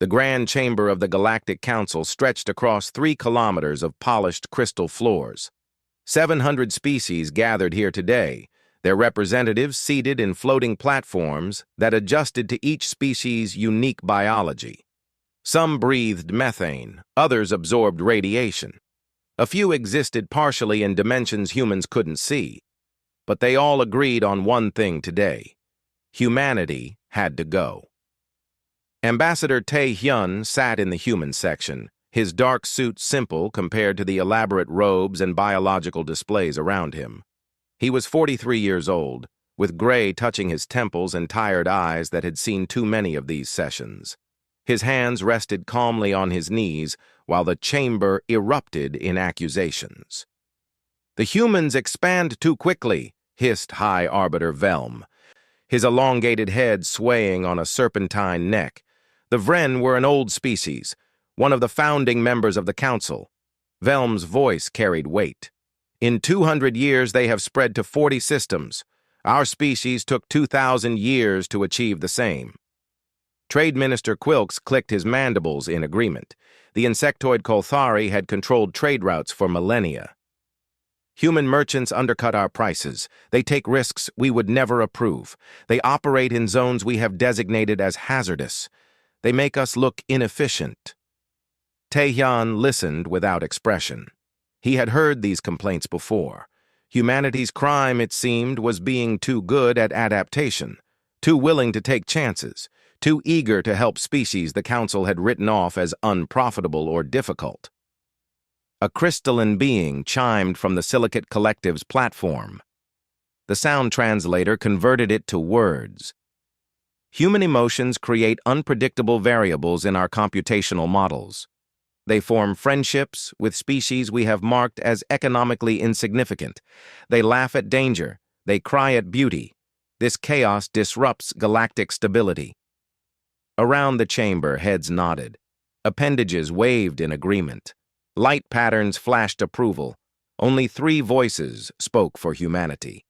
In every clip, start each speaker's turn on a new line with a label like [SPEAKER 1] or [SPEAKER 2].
[SPEAKER 1] The grand chamber of the Galactic Council stretched across 3 kilometers of polished crystal floors. 700 species gathered here today, their representatives seated in floating platforms that adjusted to each species' unique biology. Some breathed methane, others absorbed radiation. A few existed partially in dimensions humans couldn't see. But they all agreed on one thing today. Humanity had to go. Ambassador Tae-hyun sat in the human section, his dark suit simple compared to the elaborate robes and biological displays around him. He was 43 years old, with gray touching his temples and tired eyes that had seen too many of these sessions. His hands rested calmly on his knees while the chamber erupted in accusations. "The humans expand too quickly," hissed High Arbiter Velm, his elongated head swaying on a serpentine neck. The Vren were an old species, one of the founding members of the Council. Velm's voice carried weight. "In 200 years, they have spread to 40 systems. Our species took 2,000 years to achieve the same." Trade Minister Quilks clicked his mandibles in agreement. The insectoid Kolthari had controlled trade routes for millennia. "Human merchants undercut our prices. They take risks we would never approve. They operate in zones we have designated as hazardous. They make us look inefficient." Tae-hyun listened without expression. He had heard these complaints before. Humanity's crime, it seemed, was being too good at adaptation, too willing to take chances, too eager to help species the Council had written off as unprofitable or difficult. A crystalline being chimed from the Silicate Collective's platform. The sound translator converted it to words. "Human emotions create unpredictable variables in our computational models. They form friendships with species we have marked as economically insignificant. They laugh at danger. They cry at beauty. This chaos disrupts galactic stability." Around the chamber, heads nodded. Appendages waved in agreement. Light patterns flashed approval. Only 3 voices spoke for humanity.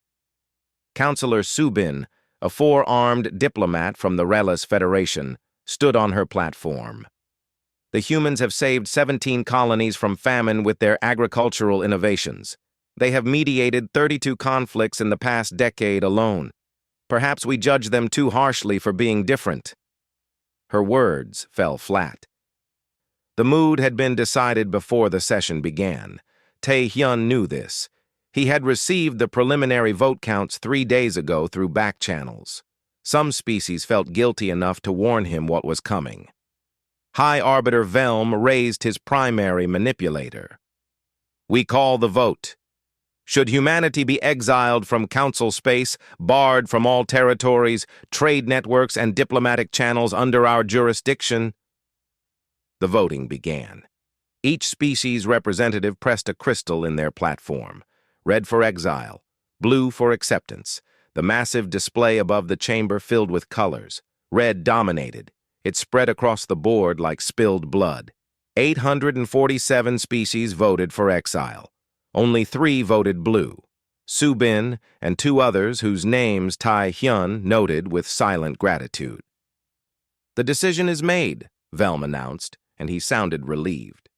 [SPEAKER 1] Counselor Subin, a 4-armed diplomat from the Relis Federation, stood on her platform. "The humans have saved 17 colonies from famine with their agricultural innovations. They have mediated 32 conflicts in the past decade alone. Perhaps we judge them too harshly for being different." Her words fell flat. The mood had been decided before the session began. Tae-hyun knew this. He had received the preliminary vote counts 3 days ago through back channels. Some species felt guilty enough to warn him what was coming. High Arbiter Velm raised his primary manipulator. "We call the vote. Should humanity be exiled from Council space, barred from all territories, trade networks, and diplomatic channels under our jurisdiction?" The voting began. Each species representative pressed a crystal in their platform. Red for exile, blue for acceptance. The massive display above the chamber filled with colors. Red dominated. It spread across the board like spilled blood. 847 species voted for exile. Only 3 voted blue. Subin and 2 others whose names Tae-hyun noted with silent gratitude. "The decision is made," Velm announced, and he sounded relieved.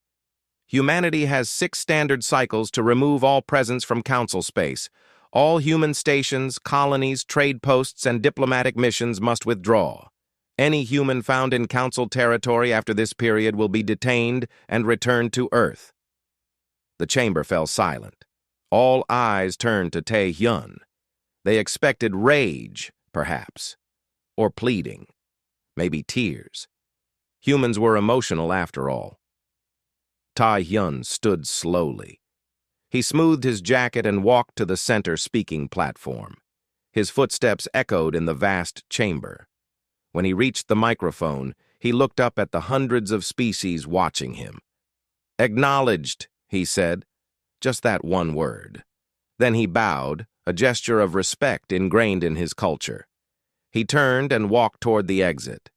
[SPEAKER 1] "Humanity has 6 standard cycles to remove all presence from Council space. All human stations, colonies, trade posts, and diplomatic missions must withdraw. Any human found in Council territory after this period will be detained and returned to Earth." The chamber fell silent. All eyes turned to Tae-hyun. They expected rage, perhaps, or pleading, maybe tears. Humans were emotional after all. Tae-hyun stood slowly. He smoothed his jacket and walked to the center speaking platform. His footsteps echoed in the vast chamber. When he reached the microphone, he looked up at the hundreds of species watching him. "Acknowledged," he said, just that one word. Then he bowed, a gesture of respect ingrained in his culture. He turned and walked toward the exit.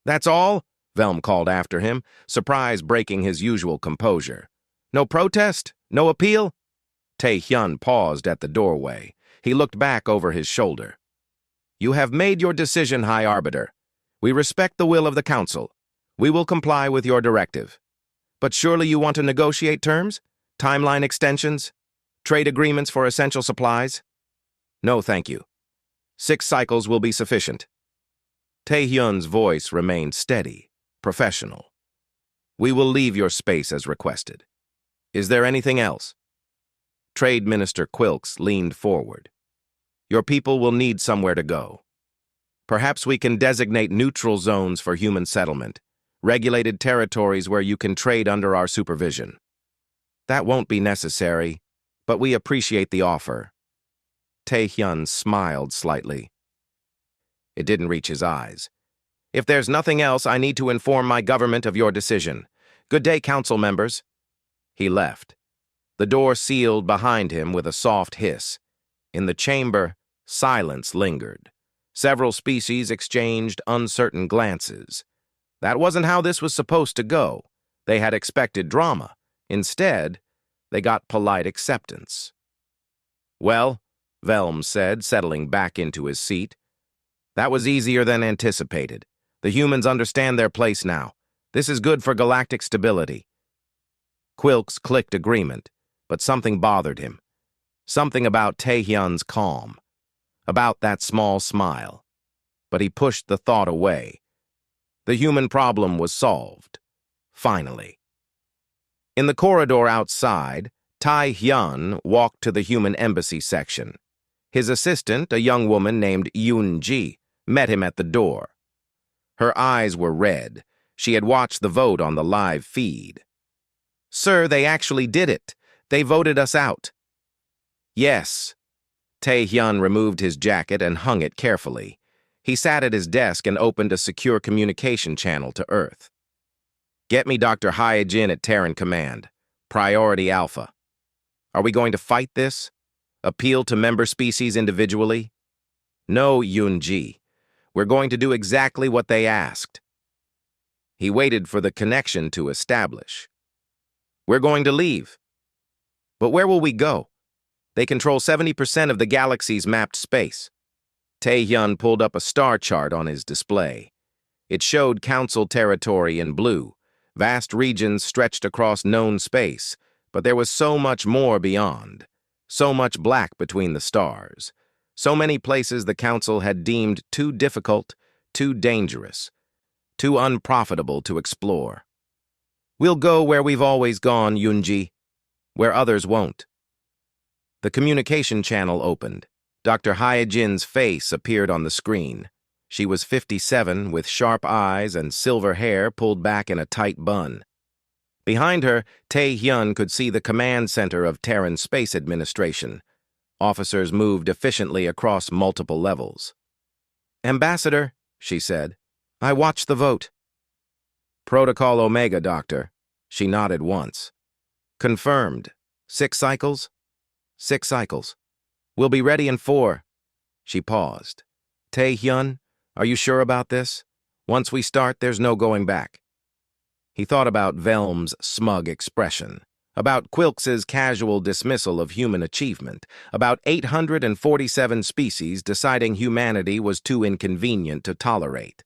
[SPEAKER 1] "That's all?" Velm called after him, surprise breaking his usual composure. "No protest? No appeal?" Tae-hyun paused at the doorway. He looked back over his shoulder. "You have made your decision, High Arbiter. We respect the will of the Council. We will comply with your directive. But surely you want to negotiate terms? Timeline extensions? Trade agreements for essential supplies? No, thank you. 6 cycles will be sufficient. Tae-hyun's voice remained steady, professional. We will leave your space as requested. Is there anything else? Trade Minister Quilks leaned forward. Your people will need somewhere to go. Perhaps we can designate neutral zones for human settlement, regulated territories where you can trade under our supervision. That won't be necessary, but we appreciate the offer. Tae-hyun smiled slightly. It didn't reach his eyes. If there's nothing else, I need to inform my government of your decision. Good day, council members. He left. The door sealed behind him with a soft hiss. In the chamber, silence lingered. Several species exchanged uncertain glances. That wasn't how this was supposed to go. They had expected drama. Instead, they got polite acceptance. Well, Velm said, settling back into his seat. That was easier than anticipated. The humans understand their place now. This is good for galactic stability. Quilks clicked agreement, but something bothered him. Something about Tae-hyun's calm. About that small smile. But he pushed the thought away. The human problem was solved. Finally. In the corridor outside, Tae-hyun walked to the human embassy section. His assistant, a young woman named Yoon-ji, met him at the door. Her eyes were red. She had watched the vote on the live feed. Sir, they actually did it. They voted us out. Yes. Tae-hyun removed his jacket and hung it carefully. He sat at his desk and opened a secure communication channel to Earth. Get me Dr. Hyejin at Terran Command. Priority Alpha. Are we going to fight this? Appeal to member species individually? No, Yoon-ji. We're going to do exactly what they asked. He waited for the connection to establish. We're going to leave. But where will we go? They control 70% of the galaxy's mapped space. Tae-hyun pulled up a star chart on his display. It showed Council territory in blue. Vast regions stretched across known space, but there was so much more beyond. So much black between the stars. So many places the Council had deemed too difficult, too dangerous, too unprofitable to explore. We'll go where we've always gone, Yoon-ji, where others won't. The communication channel opened. Dr. Hyejin's face appeared on the screen. She was 57, with sharp eyes and silver hair pulled back in a tight bun. Behind her, Tae-hyun could see the command center of Terran Space Administration. Officers moved efficiently across multiple levels. Ambassador, she said, I watched the vote. Protocol Omega, Doctor. She nodded once. Confirmed. 6 cycles? 6 cycles. We'll be ready in 4. She paused. Tae-hyun, are you sure about this? Once we start, there's no going back. He thought about Velm's smug expression, about Quilks's casual dismissal of human achievement, about 847 species deciding humanity was too inconvenient to tolerate.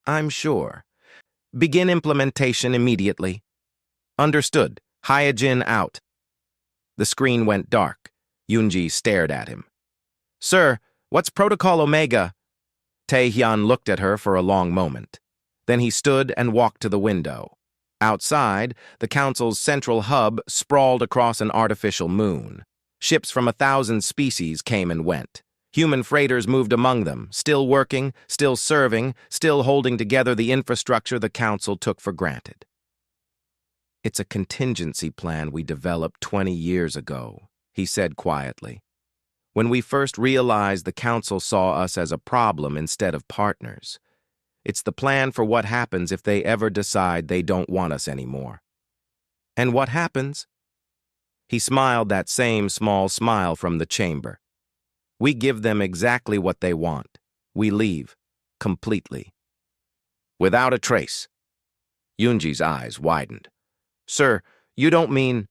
[SPEAKER 1] I'm sure. Begin implementation immediately. Understood. Hyejin out. The screen went dark. Yoon-ji stared at him. Sir, what's Protocol Omega? Tae-hyun looked at her for a long moment. Then he stood and walked to the window. Outside, the Council's central hub sprawled across an artificial moon. Ships from 1,000 species came and went. Human freighters moved among them, still working, still serving, still holding together the infrastructure the Council took for granted. It's a contingency plan we developed 20 years ago, he said quietly. When we first realized the Council saw us as a problem instead of partners. It's the plan for what happens if they ever decide they don't want us anymore. And what happens? He smiled that same small smile from the chamber. We give them exactly what they want. We leave, completely. Without a trace. Yoon-ji's eyes widened. Sir, you don't mean...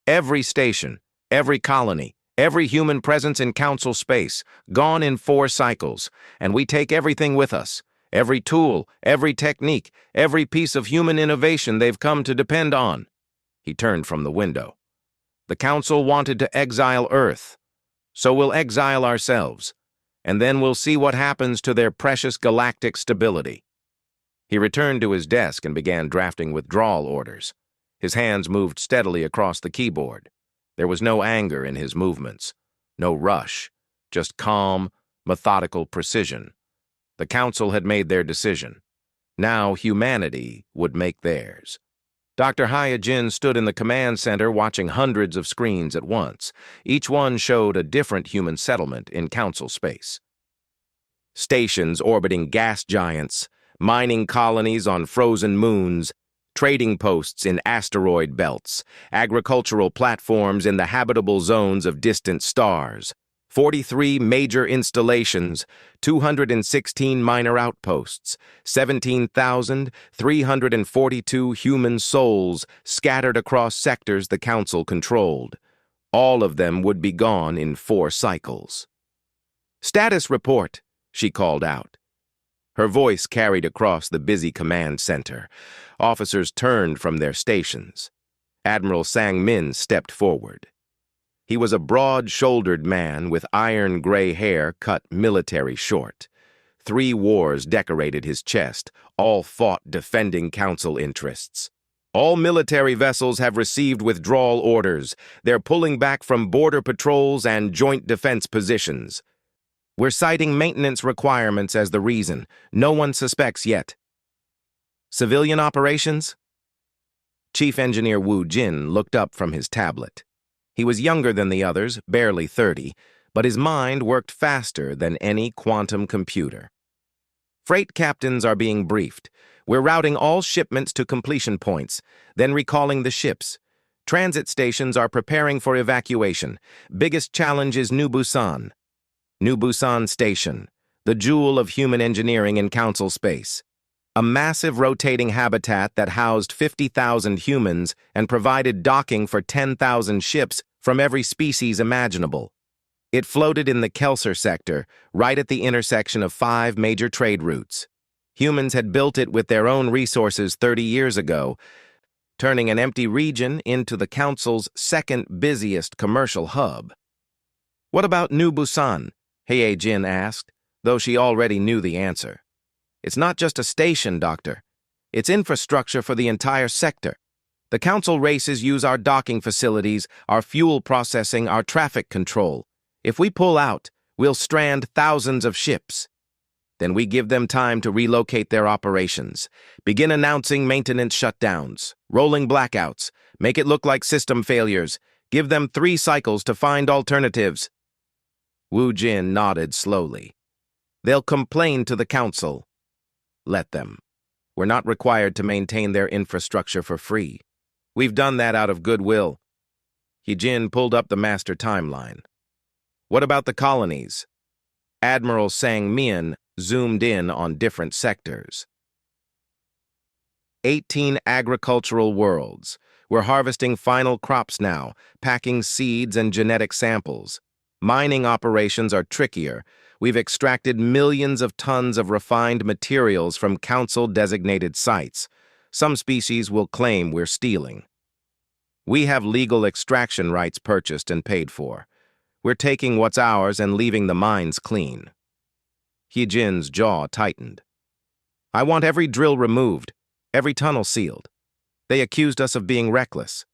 [SPEAKER 1] Every station, every colony, every human presence in Council space, gone in 4 cycles, and we take everything with us. Every tool, every technique, every piece of human innovation they've come to depend on. He turned from the window. The Council wanted to exile Earth, so we'll exile ourselves, and then we'll see what happens to their precious galactic stability. He returned to his desk and began drafting withdrawal orders. His hands moved steadily across the keyboard. There was no anger in his movements, no rush, just calm, methodical precision. The Council had made their decision. Now humanity would make theirs. Dr. Hyojin stood in the command center watching hundreds of screens at once. Each one showed a different human settlement in Council space. Stations orbiting gas giants, mining colonies on frozen moons, trading posts in asteroid belts, agricultural platforms in the habitable zones of distant stars, 43 major installations, 216 minor outposts, 17,342 human souls scattered across sectors the Council controlled. All of them would be gone in 4 cycles. "Status report," she called out. Her voice carried across the busy command center. Officers turned from their stations. Admiral Sang-min stepped forward. He was a broad-shouldered man with iron-gray hair cut military short. 3 wars decorated his chest, all fought defending Council interests. "All military vessels have received withdrawal orders. They're pulling back from border patrols and joint defense positions. We're citing maintenance requirements as the reason. No one suspects yet." "Civilian operations?" Chief Engineer Wu Jin looked up from his tablet. He was younger than the others, barely 30, but his mind worked faster than any quantum computer. "Freight captains are being briefed. We're routing all shipments to completion points, then recalling the ships. Transit stations are preparing for evacuation. Biggest challenge is New Busan. New Busan Station, the jewel of human engineering in Council space. A massive rotating habitat that housed 50,000 humans and provided docking for 10,000 ships from every species imaginable. It floated in the Kelser sector, right at the intersection of 5 major trade routes. Humans had built it with their own resources 30 years ago, turning an empty region into the Council's second busiest commercial hub. "What about New Busan?" Hyojin asked, though she already knew the answer. "It's not just a station, Doctor. It's infrastructure for the entire sector. The Council races use our docking facilities, our fuel processing, our traffic control. If we pull out, we'll strand thousands of ships. Then we give them time to relocate their operations, begin announcing maintenance shutdowns, rolling blackouts, make it look like system failures, give them 3 cycles to find alternatives." Wu Jin nodded slowly. "They'll complain to the Council. Let them. We're not required to maintain their infrastructure for free. We've done that out of goodwill." Hyojin pulled up the master timeline. "What about the colonies?" Admiral Sang-min zoomed in on different sectors. 18 agricultural worlds. We're harvesting final crops now, packing seeds and genetic samples. Mining operations are trickier. We've extracted millions of tons of refined materials from Council-designated sites. Some species will claim we're stealing. We have legal extraction rights purchased and paid for. We're taking what's ours and leaving the mines clean." Hyojin's jaw tightened. "I want every drill removed, every tunnel sealed. They accused us of being reckless.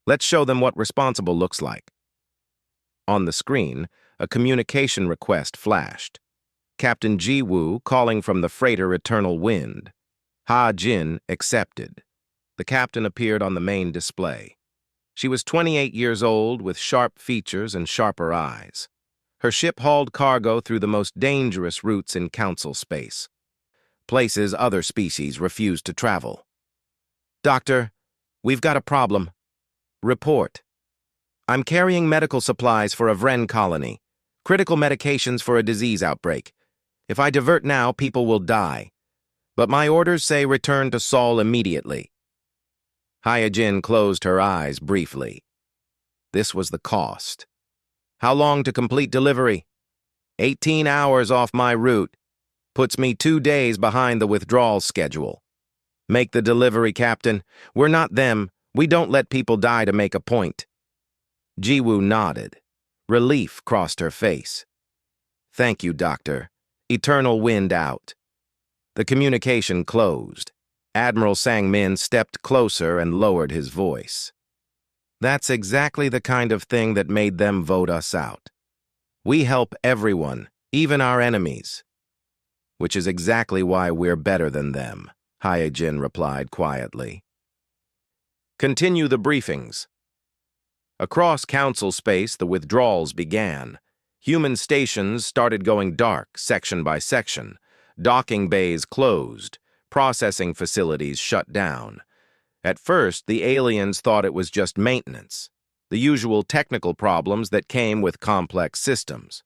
[SPEAKER 1] Let's show them what responsible looks like." On the screen, a communication request flashed. Captain Ji-woo calling from the freighter Eternal Wind. Ha-jin accepted. The captain appeared on the main display. She was 28 years old with sharp features and sharper eyes. Her ship hauled cargo through the most dangerous routes in Council space, places other species refused to travel. "Doctor, we've got a problem." "Report." "I'm carrying medical supplies for a Vren colony, critical medications for a disease outbreak. If I divert now, people will die. But my orders say return to Sol immediately." Hyojin closed her eyes briefly. This was the cost. "How long to complete delivery?" 18 hours off my route." Puts me 2 days behind the withdrawal schedule. Make the delivery, Captain. We're not them. We don't let people die to make a point. Jiwoo nodded. Relief crossed her face. Thank you, Doctor. Eternal wind out. The communication closed. Admiral Sang-min stepped closer and lowered his voice. That's exactly the kind of thing that made them vote us out. We help everyone, even our enemies. Which is exactly why we're better than them, Hyejin replied quietly. Continue the briefings. Across Council space, the withdrawals began. Human stations started going dark, section by section. Docking bays closed. Processing facilities shut down. At first, the aliens thought it was just maintenance, the usual technical problems that came with complex systems.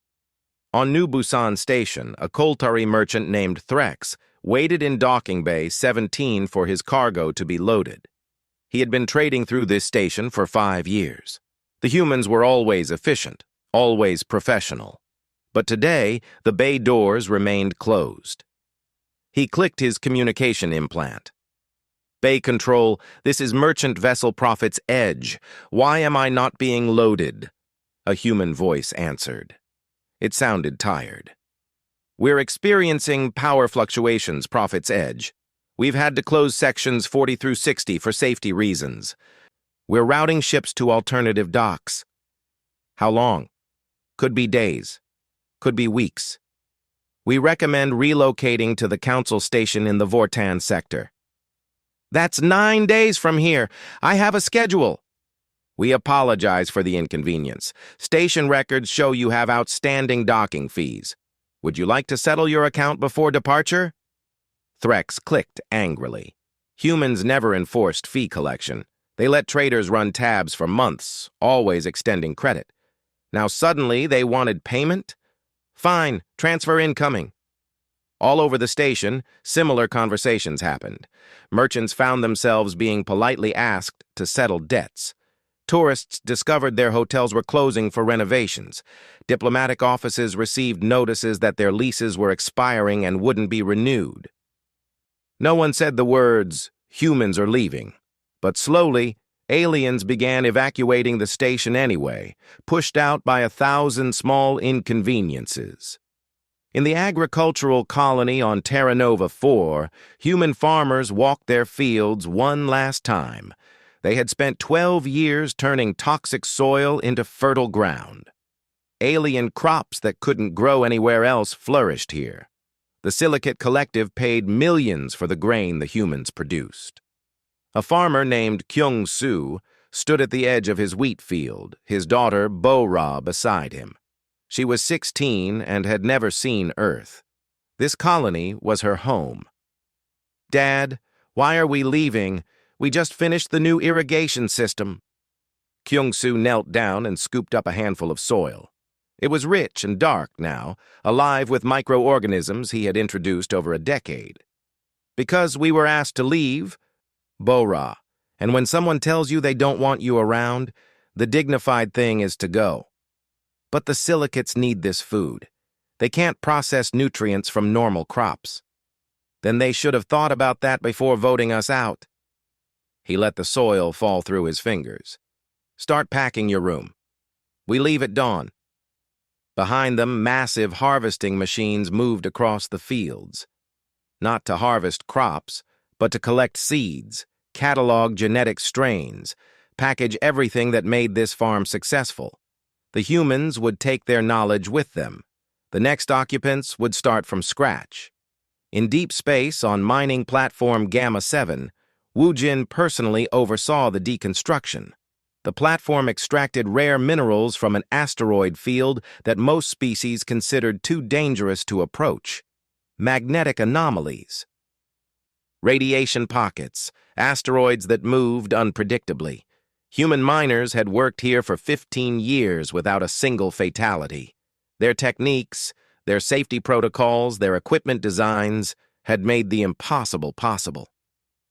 [SPEAKER 1] On New Busan Station, a Koltari merchant named Threx waited in Docking Bay 17 for his cargo to be loaded. He had been trading through this station for 5 years. The humans were always efficient, always professional. But today, the bay doors remained closed. He clicked his communication implant. Bay Control, this is Merchant Vessel Prophet's Edge. Why am I not being loaded? A human voice answered. It sounded tired. We're experiencing power fluctuations, Prophet's Edge. We've had to close sections 40 through 60 for safety reasons. We're routing ships to alternative docks. How long? Could be days. Could be weeks. We recommend relocating to the Council Station in the Vortan sector. That's 9 days from here. I have a schedule. We apologize for the inconvenience. Station records show you have outstanding docking fees. Would you like to settle your account before departure? Threx clicked angrily. Humans never enforced fee collection. They let traders run tabs for months, always extending credit. Now suddenly they wanted payment? Fine, transfer incoming. All over the station, similar conversations happened. Merchants found themselves being politely asked to settle debts. Tourists discovered their hotels were closing for renovations. Diplomatic offices received notices that their leases were expiring and wouldn't be renewed. No one said the words, humans are leaving. But slowly, aliens began evacuating the station anyway, pushed out by 1,000 small inconveniences. In the agricultural colony on Terra Nova 4, human farmers walked their fields one last time. They had spent 12 years turning toxic soil into fertile ground. Alien crops that couldn't grow anywhere else flourished here. The Silicate Collective paid millions for the grain the humans produced. A farmer named Kyung-soo stood at the edge of his wheat field, his daughter Bo-ra beside him. She was 16 and had never seen Earth. This colony was her home. Dad, why are we leaving? We just finished the new irrigation system. Kyung-soo knelt down and scooped up a handful of soil. It was rich and dark now, alive with microorganisms he had introduced over a decade. Because we were asked to leave, Bo-ra, and when someone tells you they don't want you around, the dignified thing is to go. But the silicates need this food. They can't process nutrients from normal crops. Then they should have thought about that before voting us out. He let the soil fall through his fingers. Start packing your room. We leave at dawn. Behind them, massive harvesting machines moved across the fields. Not to harvest crops, but to collect seeds, catalog genetic strains, package everything that made this farm successful. The humans would take their knowledge with them. The next occupants would start from scratch. In deep space on mining platform Gamma 7, Wu Jin personally oversaw the deconstruction. The platform extracted rare minerals from an asteroid field that most species considered too dangerous to approach. Magnetic anomalies. Radiation pockets, asteroids that moved unpredictably. Human miners had worked here for 15 years without a single fatality. Their techniques, their safety protocols, their equipment designs had made the impossible possible.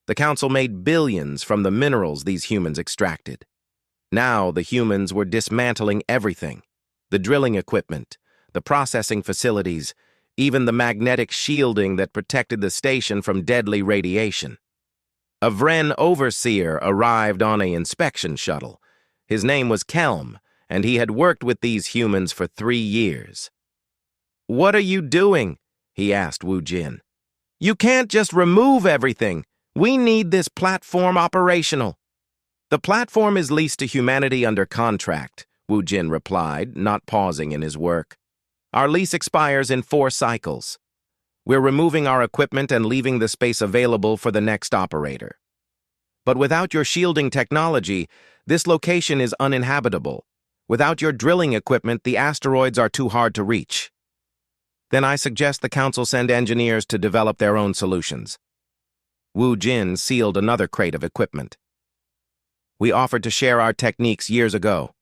[SPEAKER 1] The Council made billions from the minerals these humans extracted. Now the humans were dismantling everything. The drilling equipment, the processing facilities, even the magnetic shielding that protected the station from deadly radiation. A Vren overseer arrived on an inspection shuttle. His name was Kelm, and he had worked with these humans for 3 years. "What are you doing?" he asked Wu Jin. "You can't just remove everything. We need this platform operational." "The platform is leased to humanity under contract," Wu Jin replied, not pausing in his work. "Our lease expires in 4 cycles. We're removing our equipment and leaving the space available for the next operator. But without your shielding technology, this location is uninhabitable. Without your drilling equipment, the asteroids are too hard to reach." "Then I suggest the Council send engineers to develop their own solutions." Wu Jin sealed another crate of equipment. "We offered to share our techniques years ago.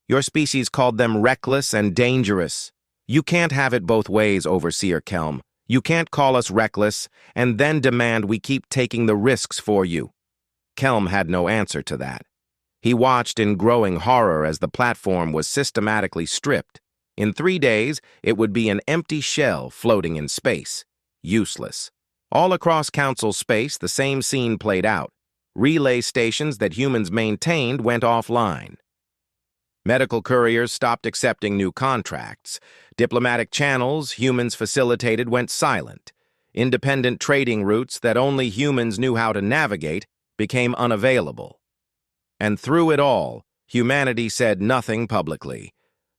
[SPEAKER 1] Your species called them reckless and dangerous. You can't have it both ways, Overseer Kelm. You can't call us reckless and then demand we keep taking the risks for you." Kelm had no answer to that. He watched in growing horror as the platform was systematically stripped. In 3 days, it would be an empty shell floating in space. Useless. All across Council space, the same scene played out. Relay stations that humans maintained went offline. Medical couriers stopped accepting new contracts. Diplomatic channels humans facilitated went silent. Independent trading routes that only humans knew how to navigate became unavailable. And through it all, humanity said nothing publicly.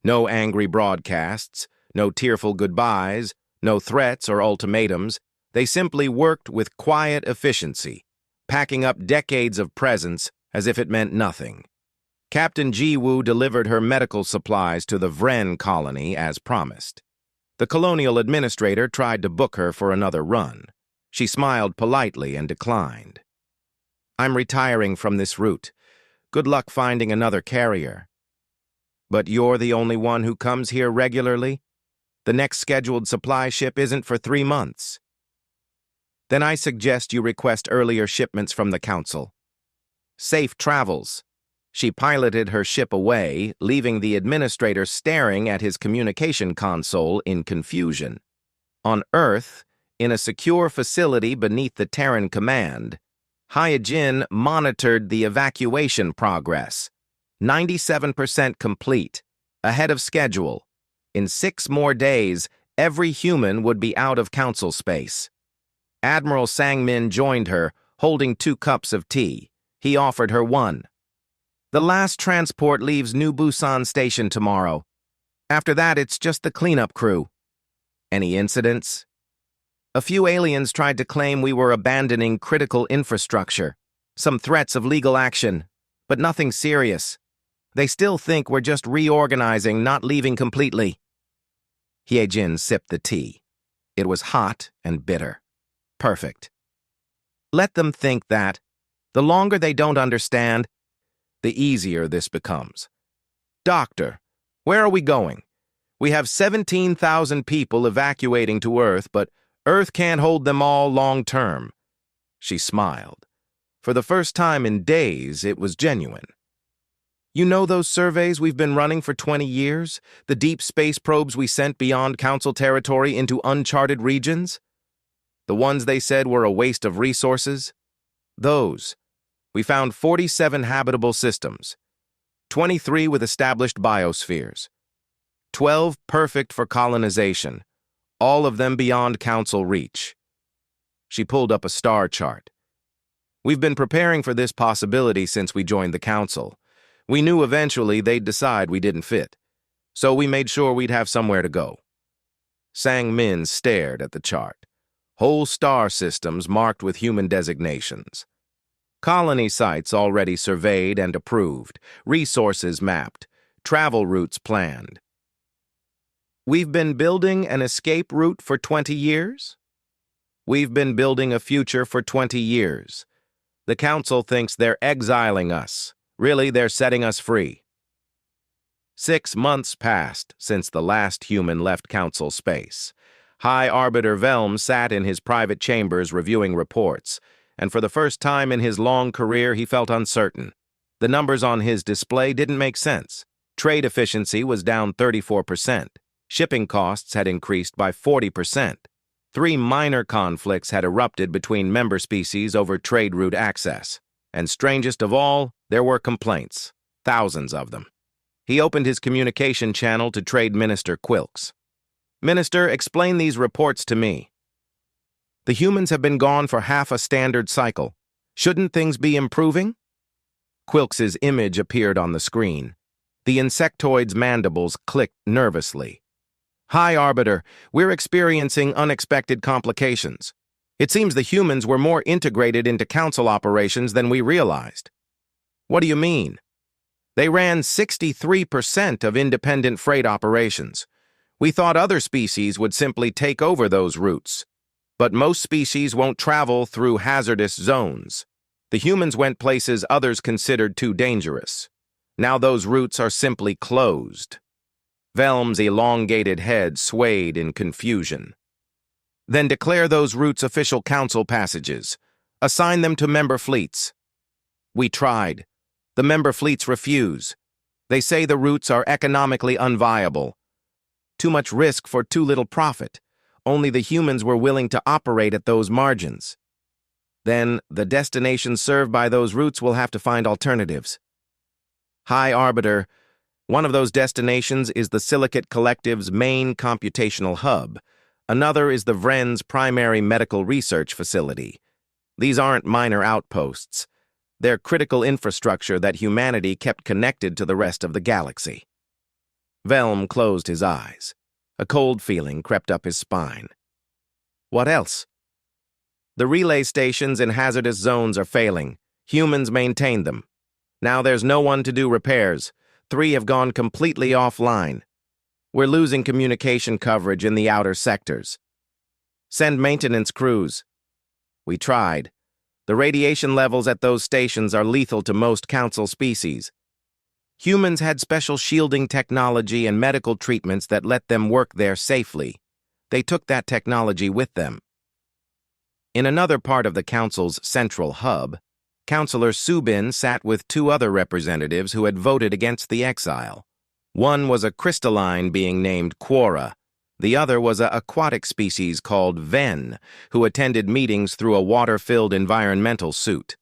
[SPEAKER 1] No angry broadcasts, no tearful goodbyes, no threats or ultimatums. They simply worked with quiet efficiency, packing up decades of presence as if it meant nothing. Captain Ji-Woo delivered her medical supplies to the Vren colony as promised. The colonial administrator tried to book her for another run. She smiled politely and declined. "I'm retiring from this route. Good luck finding another carrier." "But you're the only one who comes here regularly? The next scheduled supply ship isn't for 3 months." "Then I suggest you request earlier shipments from the Council." "Safe travels." She piloted her ship away, leaving the administrator staring at his communication console in confusion. On Earth, in a secure facility beneath the Terran command, Hyojin monitored the evacuation progress. 97% complete, ahead of schedule. In 6 more days, every human would be out of Council space. Admiral Sang-min joined her, holding 2 cups of tea. He offered her one. "The last transport leaves New Busan Station tomorrow. After that, it's just the cleanup crew." "Any incidents?" "A few aliens tried to claim we were abandoning critical infrastructure. Some threats of legal action, but nothing serious. They still think we're just reorganizing, not leaving completely." Hyejin sipped the tea. It was hot and bitter. Perfect. Let them think that. The longer they don't understand, the easier this becomes. "Doctor, where are we going? We have 17,000 people evacuating to Earth, but Earth can't hold them all long-term." She smiled. For the first time in days, it was genuine. "You know those surveys we've been running for 20 years? The deep space probes we sent beyond Council territory into uncharted regions? The ones they said were a waste of resources? Those. We found 47 habitable systems, 23 with established biospheres, 12 perfect for colonization, all of them beyond Council reach." She pulled up a star chart. "We've been preparing for this possibility since we joined the Council. We knew eventually they'd decide we didn't fit, so we made sure we'd have somewhere to go." Sang-min stared at the chart. Whole star systems marked with human designations. Colony sites already surveyed and approved, resources mapped, travel routes planned. "We've been building an escape route for 20 years? We've been building a future for 20 years. The Council thinks they're exiling us. Really, they're setting us free." 6 months passed since the last human left Council space. High Arbiter Velm sat in his private chambers reviewing reports, and for the first time in his long career he felt uncertain. The numbers on his display didn't make sense. Trade efficiency was down 34%. Shipping costs had increased by 40%. 3 minor conflicts had erupted between member species over trade route access. And strangest of all, there were complaints. Thousands of them. He opened his communication channel to Trade Minister Quilks. "Minister, explain these reports to me. The humans have been gone for half a standard cycle. Shouldn't things be improving?" Quilks's image appeared on the screen. The insectoid's mandibles clicked nervously. "Hi, Arbiter. We're experiencing unexpected complications. It seems the humans were more integrated into Council operations than we realized." "What do you mean?" "They ran 63% of independent freight operations. We thought other species would simply take over those routes. But most species won't travel through hazardous zones. The humans went places others considered too dangerous. Now those routes are simply closed." Velm's elongated head swayed in confusion. "Then declare those routes official Council passages. Assign them to member fleets." "We tried. The member fleets refuse. They say the routes are economically unviable. Too much risk for too little profit. Only the humans were willing to operate at those margins." "Then the destinations served by those routes will have to find alternatives." "High Arbiter, one of those destinations is the Silicate Collective's main computational hub. Another is the Vren's primary medical research facility. These aren't minor outposts. They're critical infrastructure that humanity kept connected to the rest of the galaxy." Velm closed his eyes. A cold feeling crept up his spine. "What else?" "The relay stations in hazardous zones are failing. Humans maintain them. Now there's no one to do repairs. 3 have gone completely offline. We're losing communication coverage in the outer sectors. Send maintenance crews." "We tried. The radiation levels at those stations are lethal to most Council species. Humans had special shielding technology and medical treatments that let them work there safely. They took that technology with them." In another part of the Council's central hub, Councillor Subin sat with 2 other representatives who had voted against the Exile. One was a crystalline being named Quora. The other was an aquatic species called Ven, who attended meetings through a water-filled environmental suit.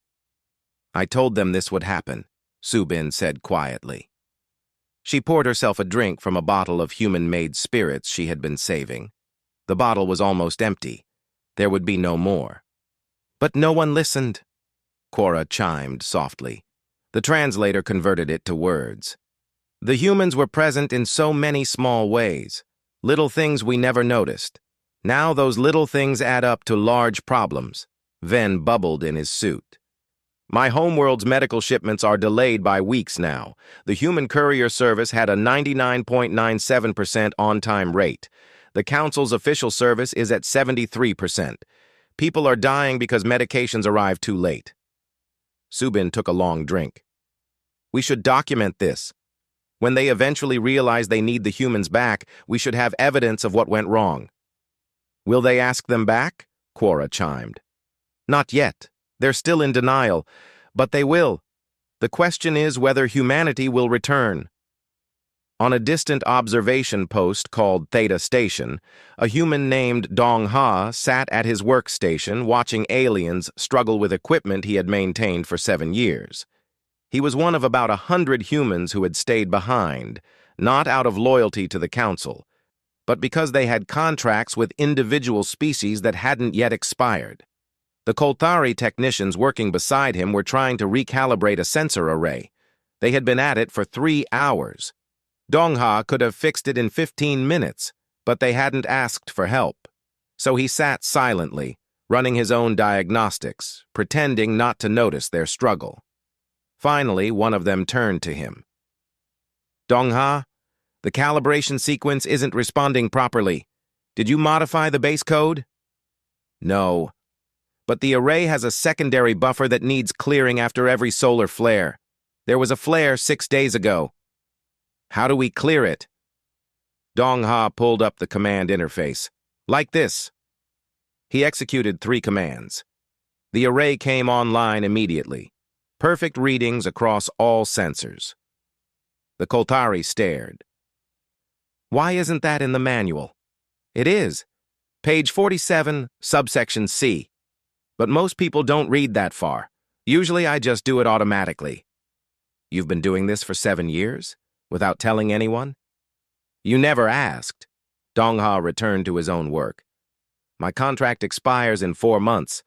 [SPEAKER 1] "I told them this would happen," Subin said quietly. She poured herself a drink from a bottle of human-made spirits she had been saving. The bottle was almost empty. There would be no more. "But no one listened," Quora chimed softly. The translator converted it to words. "The humans were present in so many small ways. Little things we never noticed. Now those little things add up to large problems." Ven bubbled in his suit. "My homeworld's medical shipments are delayed by weeks now. The human courier service had a 99.97% on-time rate. The Council's official service is at 73%. People are dying because medications arrive too late." Subin took a long drink. "We should document this. When they eventually realize they need the humans back, we should have evidence of what went wrong." "Will they ask them back?" Quora chimed. "Not yet. They're still in denial. But they will. The question is whether humanity will return." On a distant observation post called Theta Station, a human named Dong Ha sat at his workstation watching aliens struggle with equipment he had maintained for 7 years. He was one of about 100 humans who had stayed behind, not out of loyalty to the Council, but because they had contracts with individual species that hadn't yet expired. The Kolthari technicians working beside him were trying to recalibrate a sensor array. They had been at it for 3 hours. Dongha could have fixed it in 15 minutes, but they hadn't asked for help. So he sat silently, running his own diagnostics, pretending not to notice their struggle. Finally, one of them turned to him. "Dongha, the calibration sequence isn't responding properly. Did you modify the base code?" "No. But the array has a secondary buffer that needs clearing after every solar flare. There was a flare 6 days ago." "How do we clear it?" Dongha pulled up the command interface. "Like this." He executed 3 commands. The array came online immediately. Perfect readings across all sensors. The Kolthari stared. Why isn't that in the manual? It is. Page 47, subsection C. But most people don't read that far. Usually I just do it automatically. You've been doing this for 7 years? Without telling anyone? You never asked. Dongha returned to his own work. My contract expires in 4 months.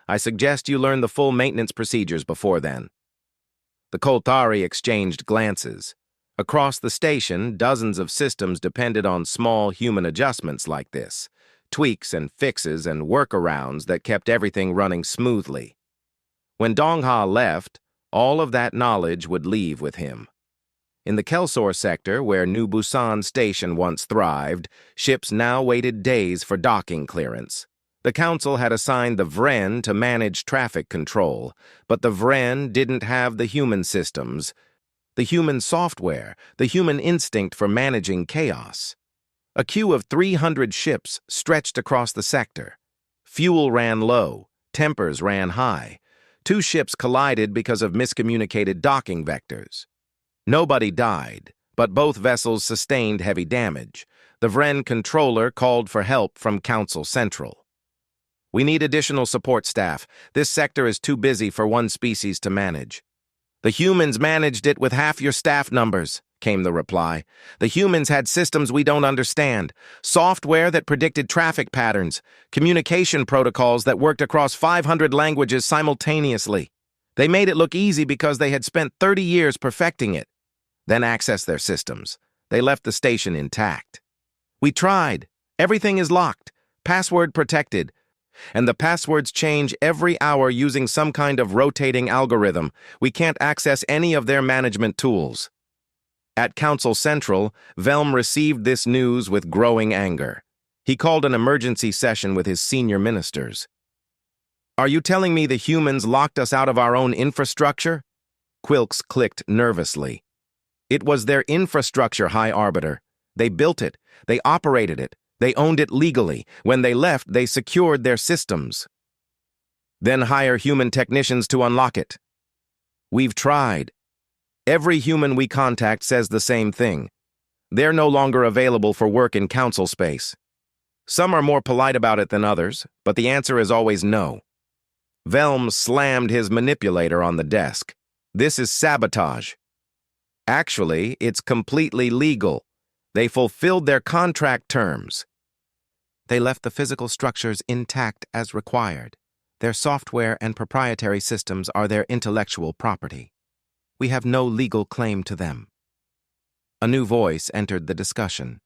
[SPEAKER 1] I suggest you learn the full maintenance procedures before then. The Koltari exchanged glances. Across the station, dozens of systems depended on small human adjustments like this, tweaks and fixes and workarounds that kept everything running smoothly. When Dongha left, all of that knowledge would leave with him. In the Kelsor sector, where New Busan Station once thrived, ships now waited days for docking clearance. The council had assigned the Vren to manage traffic control, but the Vren didn't have the human systems, the human software, the human instinct for managing chaos. A queue of 300 ships stretched across the sector. Fuel ran low, tempers ran high. 2 ships collided because of miscommunicated docking vectors. Nobody died, but both vessels sustained heavy damage. The Vren controller called for help from Council Central. We need additional support staff. This sector is too busy for one species to manage. The humans managed it with half your staff numbers, came the reply. The humans had systems we don't understand, software that predicted traffic patterns, communication protocols that worked across 500 languages simultaneously. They made it look easy because they had spent 30 years perfecting it. Then accessed their systems. They left the station intact. We tried. Everything is locked, password protected, and the passwords change every hour using some kind of rotating algorithm. We can't access any of their management tools. At Council Central, Velm received this news with growing anger. He called an emergency session with his senior ministers. Are you telling me the humans locked us out of our own infrastructure? Quilks clicked nervously. It was their infrastructure, High Arbiter. They built it. They operated it. They owned it legally. When they left, they secured their systems. Then hire human technicians to unlock it. We've tried. Every human we contact says the same thing. They're no longer available for work in council space. Some are more polite about it than others, but the answer is always no. Velm slammed his manipulator on the desk. This is sabotage. Actually, it's completely legal. They fulfilled their contract terms. They left the physical structures intact as required. Their software and proprietary systems are their intellectual property. We have no legal claim to them. A new voice entered the discussion.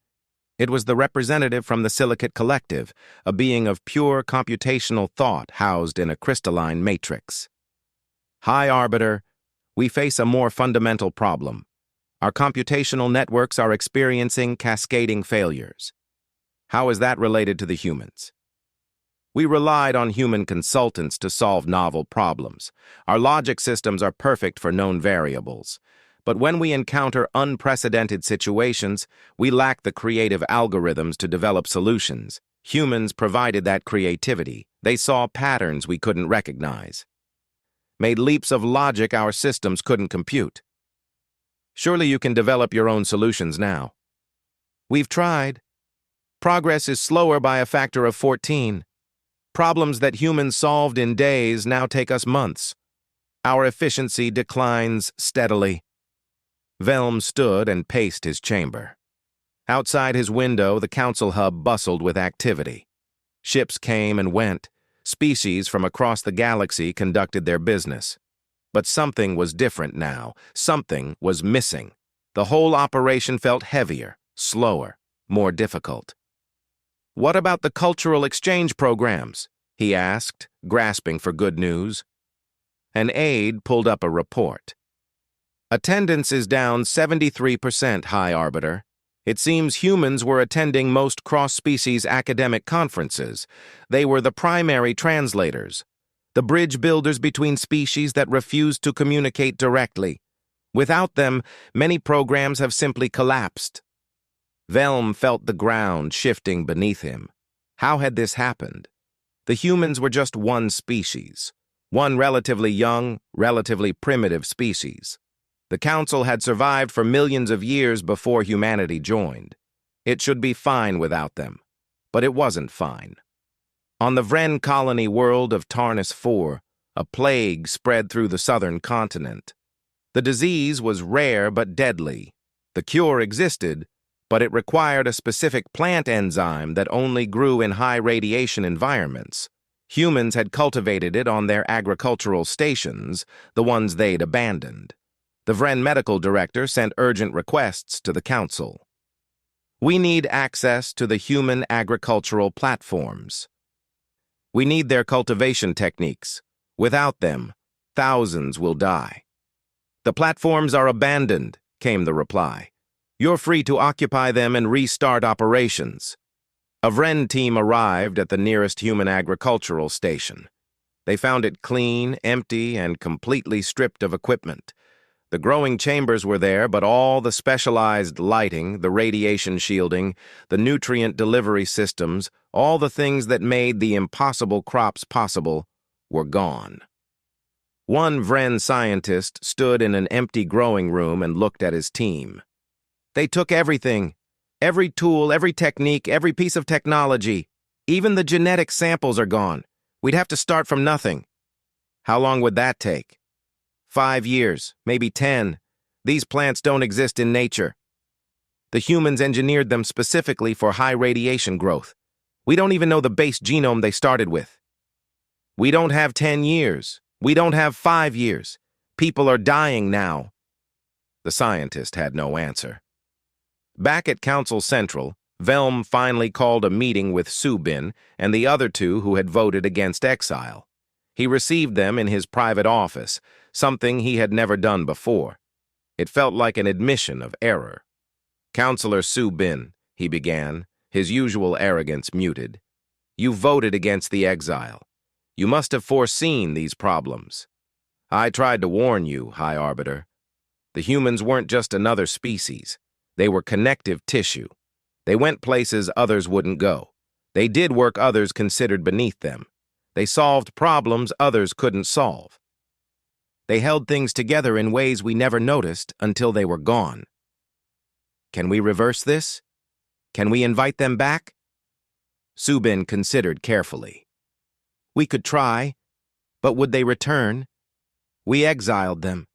[SPEAKER 1] It was the representative from the Silicate Collective, a being of pure computational thought housed in a crystalline matrix. High Arbiter, we face a more fundamental problem. Our computational networks are experiencing cascading failures. How is that related to the humans? We relied on human consultants to solve novel problems. Our logic systems are perfect for known variables. But when we encounter unprecedented situations, we lack the creative algorithms to develop solutions. Humans provided that creativity. They saw patterns we couldn't recognize. Made leaps of logic our systems couldn't compute. Surely you can develop your own solutions now. We've tried. Progress is slower by a factor of 14. Problems that humans solved in days now take us months. Our efficiency declines steadily. Velm stood and paced his chamber. Outside his window, the council hub bustled with activity. Ships came and went. Species from across the galaxy conducted their business. But something was different now. Something was missing. The whole operation felt heavier, slower, more difficult. What about the cultural exchange programs? He asked, grasping for good news. An aide pulled up a report. Attendance is down 73%, High Arbiter. It seems humans were attending most cross-species academic conferences. They were the primary translators, the bridge builders between species that refused to communicate directly. Without them, many programs have simply collapsed. Velm felt the ground shifting beneath him. How had this happened? The humans were just one species, one relatively young, relatively primitive species. The Council had survived for millions of years before humanity joined. It should be fine without them. But it wasn't fine. On the Vren colony world of Tarnus IV, a plague spread through the southern continent. The disease was rare but deadly. The cure existed, but it required a specific plant enzyme that only grew in high radiation environments. Humans had cultivated it on their agricultural stations, the ones they'd abandoned. The Vren medical director sent urgent requests to the council. We need access to the human agricultural platforms. We need their cultivation techniques. Without them, thousands will die. The platforms are abandoned, came the reply. You're free to occupy them and restart operations. A Vren team arrived at the nearest human agricultural station. They found it clean, empty, and completely stripped of equipment. The growing chambers were there, but all the specialized lighting, the radiation shielding, the nutrient delivery systems, all the things that made the impossible crops possible, were gone. One Vren scientist stood in an empty growing room and looked at his team. They took everything. Every tool, every technique, every piece of technology. Even the genetic samples are gone. We'd have to start from nothing. How long would that take? 5 years, maybe 10. These plants don't exist in nature. The humans engineered them specifically for high radiation growth. We don't even know the base genome they started with. We don't have 10 years. We don't have 5 years. People are dying now. The scientist had no answer. Back at Council Central, Velm finally called a meeting with Subin and the other two who had voted against Exile. He received them in his private office, something he had never done before. It felt like an admission of error. Councillor Subin, he began, his usual arrogance muted. You voted against the Exile. You must have foreseen these problems. I tried to warn you, High Arbiter. The humans weren't just another species. They were connective tissue. They went places others wouldn't go. They did work others considered beneath them. They solved problems others couldn't solve. They held things together in ways we never noticed until they were gone. Can we reverse this? Can we invite them back? Subin considered carefully. We could try, but would they return? We exiled them.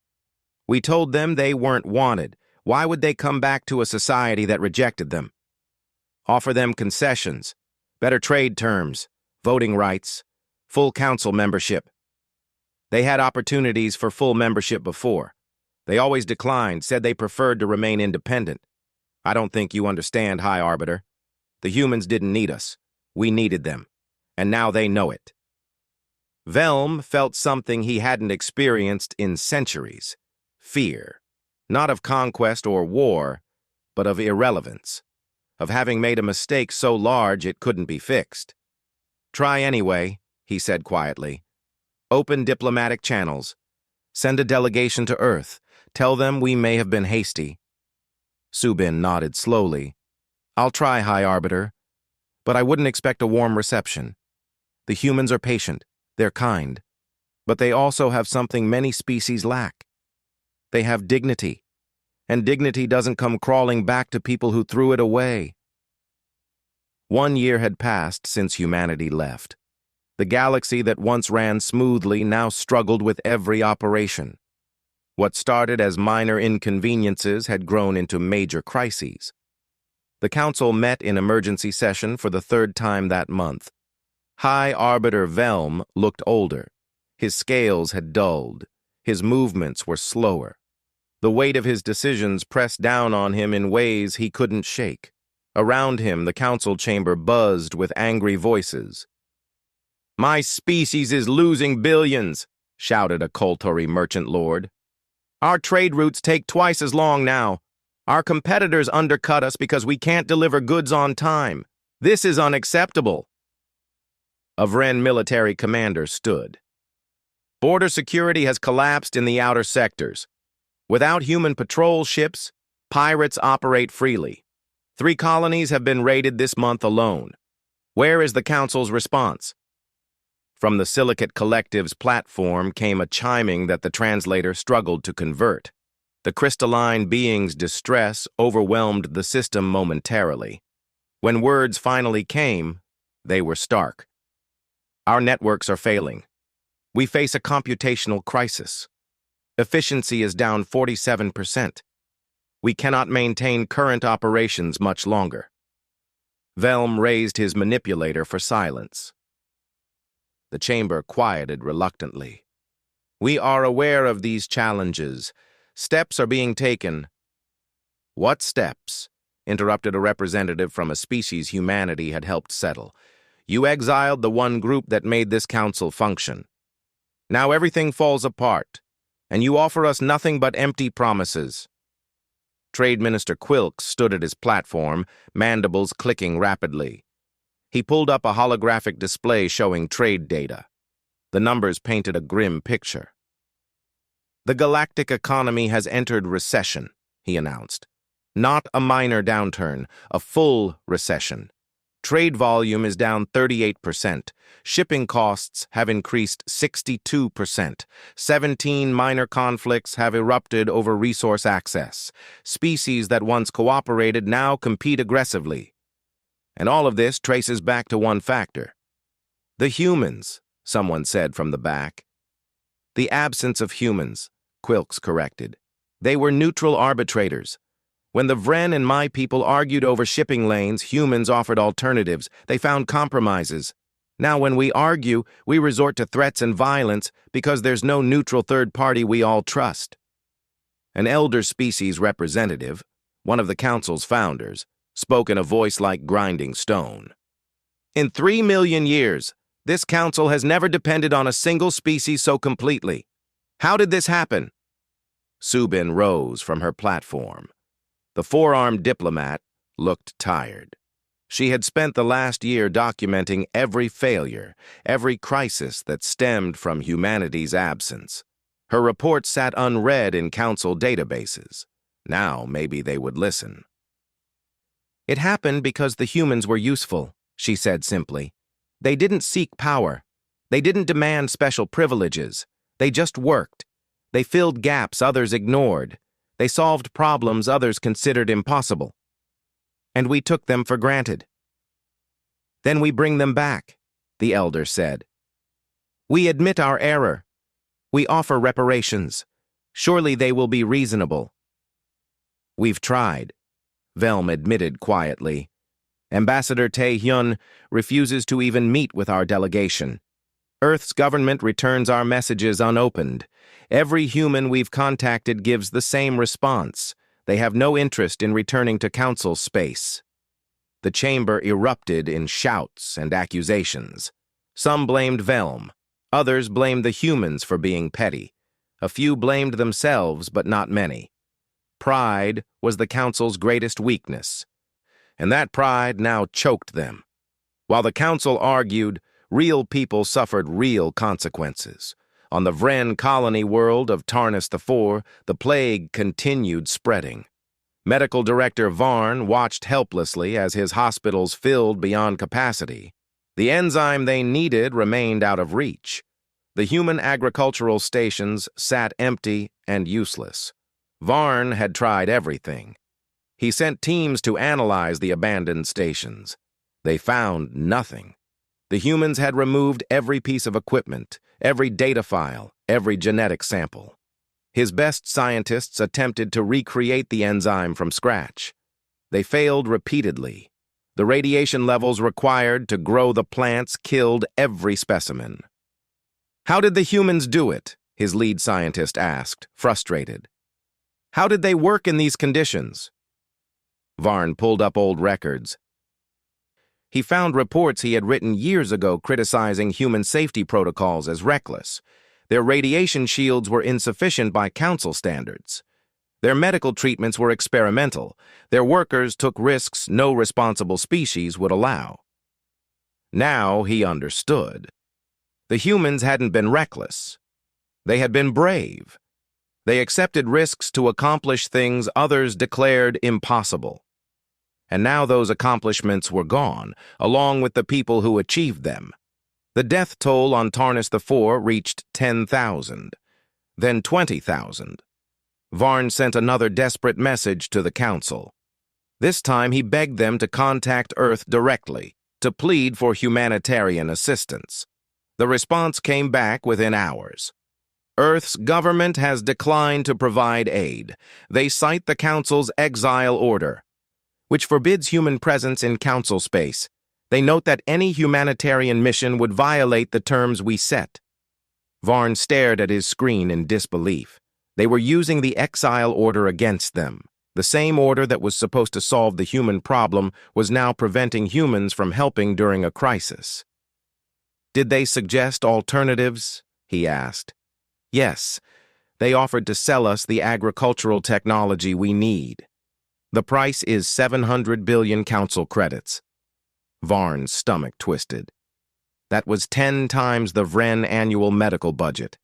[SPEAKER 1] We told them they weren't wanted. Why would they come back to a society that rejected them? Offer them concessions, better trade terms, voting rights, full council membership. They had opportunities for full membership before. They always declined, said they preferred to remain independent. I don't think you understand, High Arbiter. The humans didn't need us. We needed them. And now they know it. Velm felt something he hadn't experienced in centuries. Fear. Not of conquest or war, but of irrelevance. Of having made a mistake so large it couldn't be fixed. Try anyway, he said quietly. Open diplomatic channels. Send a delegation to Earth. Tell them we may have been hasty. Subin nodded slowly. I'll try, High Arbiter, but I wouldn't expect a warm reception. The humans are patient. They're kind. But they also have something many species lack. They have dignity, and dignity doesn't come crawling back to people who threw it away. 1 year had passed since humanity left. The galaxy that once ran smoothly now struggled with every operation. What started as minor inconveniences had grown into major crises. The council met in emergency session for the 3rd time that month. High Arbiter Velm looked older. His scales had dulled. His movements were slower. The weight of his decisions pressed down on him in ways he couldn't shake. Around him, the council chamber buzzed with angry voices. My species is losing billions, shouted a Koltori merchant lord. Our trade routes take twice as long now. Our competitors undercut us because we can't deliver goods on time. This is unacceptable. A Vren military commander stood. Border security has collapsed in the outer sectors. Without human patrol ships, pirates operate freely. 3 colonies have been raided this month alone. Where is the Council's response? From the Silicate Collective's platform came a chiming that the translator struggled to convert. The crystalline being's distress overwhelmed the system momentarily. When words finally came, they were stark. Our networks are failing. We face a computational crisis. Efficiency is down 47%. We cannot maintain current operations much longer. Velm raised his manipulator for silence. The chamber quieted reluctantly. We are aware of these challenges. Steps are being taken. What steps? Interrupted a representative from a species humanity had helped settle. You exiled the one group that made this council function. Now everything falls apart, and you offer us nothing but empty promises. Trade Minister Quilks stood at his platform, mandibles clicking rapidly. He pulled up a holographic display showing trade data. The numbers painted a grim picture. The galactic economy has entered recession, he announced. Not a minor downturn, a full recession. Trade volume is down 38%. Shipping costs have increased 62%. 17 minor conflicts have erupted over resource access. Species that once cooperated now compete aggressively. And all of this traces back to one factor. The humans, someone said from the back. The absence of humans, Quilks corrected. They were neutral arbitrators. When the Vren and my people argued over shipping lanes, humans offered alternatives. They found compromises. Now when we argue, we resort to threats and violence because there's no neutral third party we all trust. An elder species representative, one of the council's founders, spoke in a voice like grinding stone. In 3 million years, this council has never depended on a single species so completely. How did this happen? Subin rose from her platform. The four-armed diplomat looked tired. She had spent the last year documenting every failure, every crisis that stemmed from humanity's absence. Her report sat unread in council databases. Now maybe they would listen. It happened because the humans were useful, she said simply. They didn't seek power. They didn't demand special privileges. They just worked. They filled gaps others ignored. They solved problems others considered impossible. And we took them for granted. Then we bring them back, the elder said. We admit our error. We offer reparations. Surely they will be reasonable. We've tried, Velm admitted quietly. Ambassador Tae-hyun refuses to even meet with our delegation. Earth's government returns our messages unopened. Every human we've contacted gives the same response. They have no interest in returning to council space. The chamber erupted in shouts and accusations. Some blamed Velm. Others blamed the humans for being petty. A few blamed themselves, but not many. Pride was the council's greatest weakness. And that pride now choked them. While the council argued, real people suffered real consequences. On the Vren colony world of Tarnus IV, the plague continued spreading. Medical Director Varn watched helplessly as his hospitals filled beyond capacity. The enzyme they needed remained out of reach. The human agricultural stations sat empty and useless. Varn had tried everything. He sent teams to analyze the abandoned stations. They found nothing. The humans had removed every piece of equipment, every data file, every genetic sample. His best scientists attempted to recreate the enzyme from scratch. They failed repeatedly. The radiation levels required to grow the plants killed every specimen. How did the humans do it? His lead scientist asked, frustrated. How did they work in these conditions? Varn pulled up old records. He found reports he had written years ago criticizing human safety protocols as reckless. Their radiation shields were insufficient by council standards. Their medical treatments were experimental. Their workers took risks no responsible species would allow. Now he understood. The humans hadn't been reckless. They had been brave. They accepted risks to accomplish things others declared impossible. And now those accomplishments were gone, along with the people who achieved them. The death toll on Tarnus IV reached 10,000, then 20,000. Varn sent another desperate message to the Council. This time he begged them to contact Earth directly, to plead for humanitarian assistance. The response came back within hours. Earth's government has declined to provide aid. They cite the Council's Exile order, which forbids human presence in Council space. They note that any humanitarian mission would violate the terms we set. Varn stared at his screen in disbelief. They were using the Exile order against them. The same order that was supposed to solve the human problem was now preventing humans from helping during a crisis. Did they suggest alternatives? He asked. Yes, they offered to sell us the agricultural technology we need. The price is 700 billion Council credits. Varn's stomach twisted. That was 10 times the Vren annual medical budget.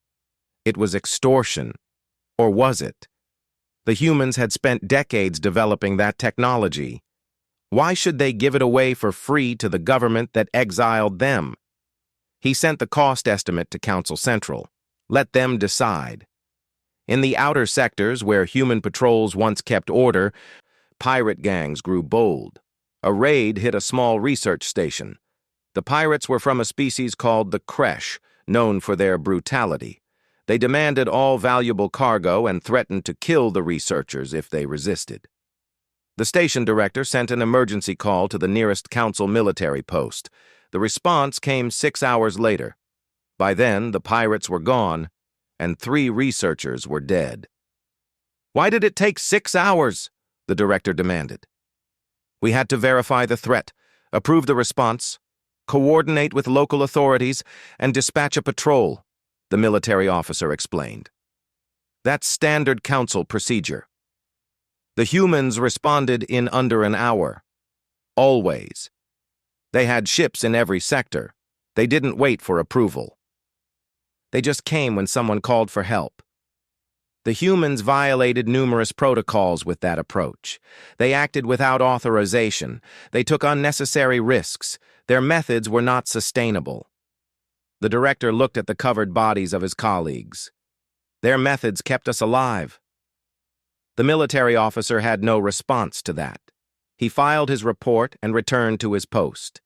[SPEAKER 1] It was extortion. Or was it? The humans had spent decades developing that technology. Why should they give it away for free to the government that exiled them? He sent the cost estimate to Council Central. Let them decide. In the outer sectors where human patrols once kept order, pirate gangs grew bold. A raid hit a small research station. The pirates were from a species called the Kresh, known for their brutality. They demanded all valuable cargo and threatened to kill the researchers if they resisted. The station director sent an emergency call to the nearest Council military post. The response came 6 hours later. By then, the pirates were gone, and 3 researchers were dead. "Why did it take 6 hours?" the director demanded. "We had to verify the threat, approve the response, coordinate with local authorities, and dispatch a patrol," the military officer explained. "That's standard Council procedure." The humans responded in under an hour. Always. They had ships in every sector. They didn't wait for approval. They just came when someone called for help. The humans violated numerous protocols with that approach. They acted without authorization. They took unnecessary risks. Their methods were not sustainable. The director looked at the covered bodies of his colleagues. Their methods kept us alive. The military officer had no response to that. He filed his report and returned to his post.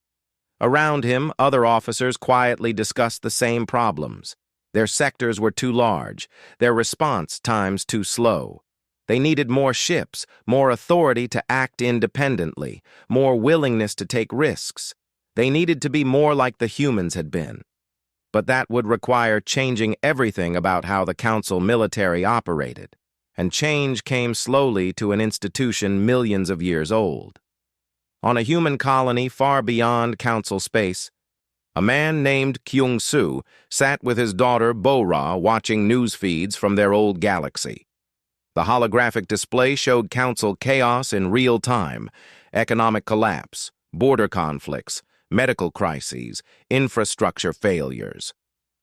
[SPEAKER 1] Around him, other officers quietly discussed the same problems. Their sectors were too large, their response times too slow. They needed more ships, more authority to act independently, more willingness to take risks. They needed to be more like the humans had been. But that would require changing everything about how the Council military operated. And change came slowly to an institution millions of years old. On a human colony far beyond Council space, a man named Kyung-soo sat with his daughter Bo-Ra watching news feeds from their old galaxy. The holographic display showed Council chaos in real time, economic collapse, border conflicts, medical crises, infrastructure failures.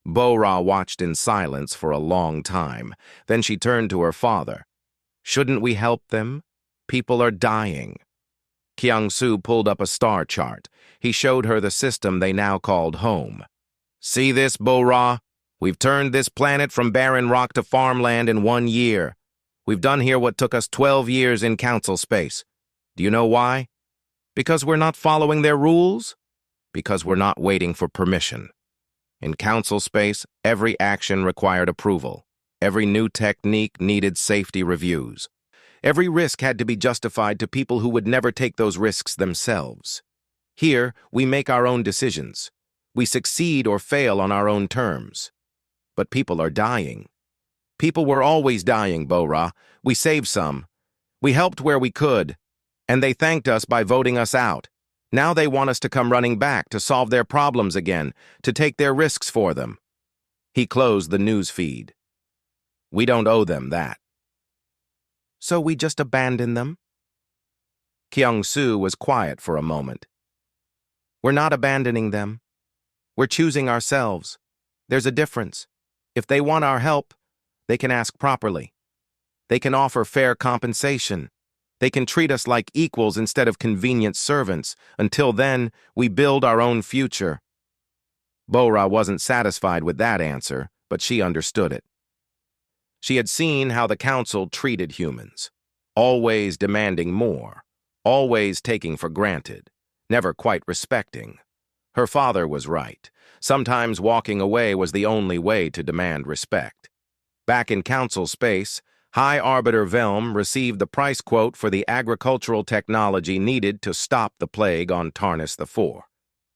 [SPEAKER 1] Bo-Ra watched in silence for a long time. Then she turned to her father. "Shouldn't we help them? People are dying." Kyung-soo pulled up a star chart. He showed her the system they now called home. "See this, Bo-Ra? We've turned this planet from barren rock to farmland in 1 year. We've done here what took us 12 years in Council space. Do you know why? Because we're not following their rules? Because we're not waiting for permission. In Council space, every action required approval. Every new technique needed safety reviews. Every risk had to be justified to people who would never take those risks themselves. Here, we make our own decisions. We succeed or fail on our own terms. But people are dying. People were always dying, Bo-Ra. We saved some. We helped where we could. And they thanked us by voting us out. Now they want us to come running back to solve their problems again, to take their risks for them." He closed the news feed. "We don't owe them that." "So we just abandon them?" Kyung-soo was quiet for a moment. "We're not abandoning them. We're choosing ourselves. There's a difference. If they want our help, they can ask properly. They can offer fair compensation. They can treat us like equals instead of convenient servants. Until then, we build our own future." Bo-Ra wasn't satisfied with that answer, but she understood it. She had seen how the council treated humans, always demanding more, always taking for granted, never quite respecting. Her father was right. Sometimes walking away was the only way to demand respect. Back in council space, High Arbiter Velm received the price quote for the agricultural technology needed to stop the plague on Tarnus IV.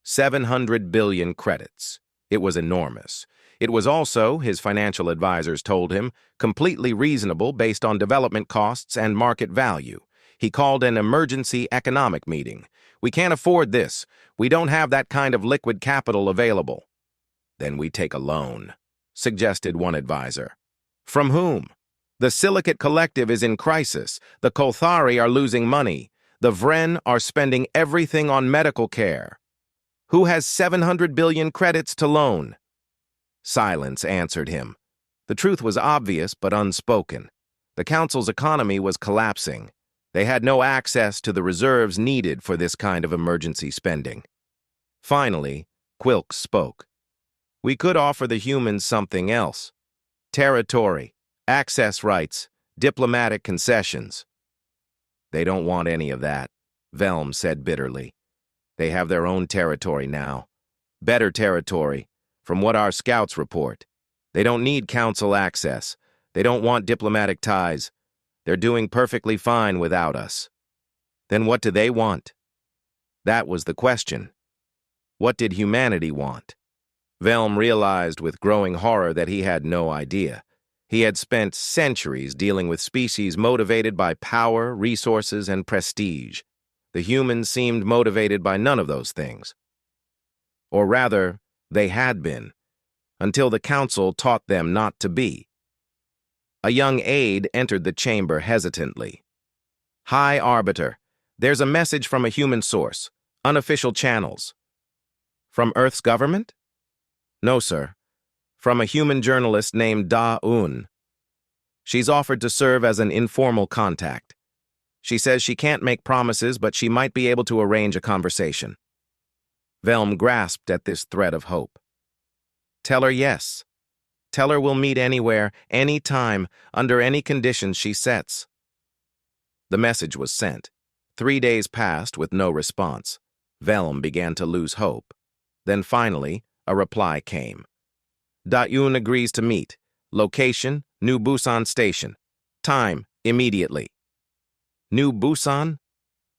[SPEAKER 1] 700 billion credits. It was enormous. It was also, his financial advisors told him, completely reasonable based on development costs and market value. He called an emergency economic meeting. "We can't afford this. We don't have that kind of liquid capital available." "Then we take a loan," suggested one advisor. "From whom?" "The Silicate Collective is in crisis. The Kolthari are losing money. The Vren are spending everything on medical care." "Who has 700 billion credits to loan?" Silence answered him. The truth was obvious but unspoken. The council's economy was collapsing. They had no access to the reserves needed for this kind of emergency spending. Finally, Quilks spoke. "We could offer the humans something else. Territory, access rights, diplomatic concessions." "They don't want any of that," Velm said bitterly. "They have their own territory now. Better territory, from what our scouts report. They don't need council access. They don't want diplomatic ties. They're doing perfectly fine without us." Then what do they want? That was the question. What did humanity want? Velm realized with growing horror that he had no idea. He had spent centuries dealing with species motivated by power, resources, and prestige. The humans seemed motivated by none of those things. Or rather, they had been, until the council taught them not to be. A young aide entered the chamber hesitantly. "High Arbiter, there's a message from a human source, unofficial channels." "From Earth's government?" "No, sir. From a human journalist named Da-Un. She's offered to serve as an informal contact. She says she can't make promises, but she might be able to arrange a conversation." Velm grasped at this thread of hope. "Tell her yes. Tell her we'll meet anywhere, any time, under any conditions she sets." The message was sent. 3 days passed with no response. Velm began to lose hope. Then finally, a reply came. "Da-Un agrees to meet. Location, New Busan Station. Time, immediately." New Busan?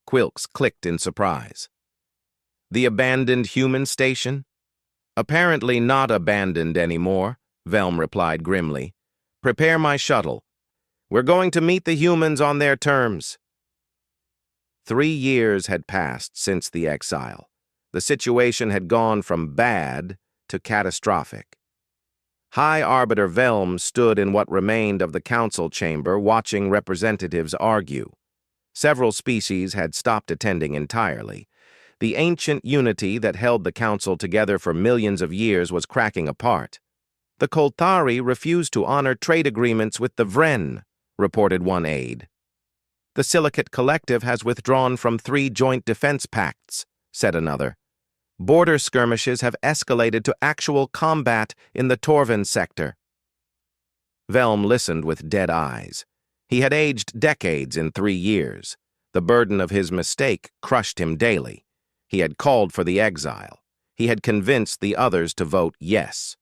[SPEAKER 1] Quilks clicked in surprise. "The abandoned human station?" "Apparently not abandoned anymore," Velm replied grimly. "Prepare my shuttle. We're going to meet the humans on their terms." 3 years had passed since the exile. The situation had gone from bad to catastrophic. High Arbiter Velm stood in what remained of the council chamber watching representatives argue. Several species had stopped attending entirely. The ancient unity that held the council together for millions of years was cracking apart. "The Kolthari refused to honor trade agreements with the Vren," reported one aide. "The Silicate Collective has withdrawn from 3 joint defense pacts," said another. "Border skirmishes have escalated to actual combat in the Torven sector." Velm listened with dead eyes. He had aged decades in 3 years. The burden of his mistake crushed him daily. He had called for the exile. He had convinced the others to vote yes.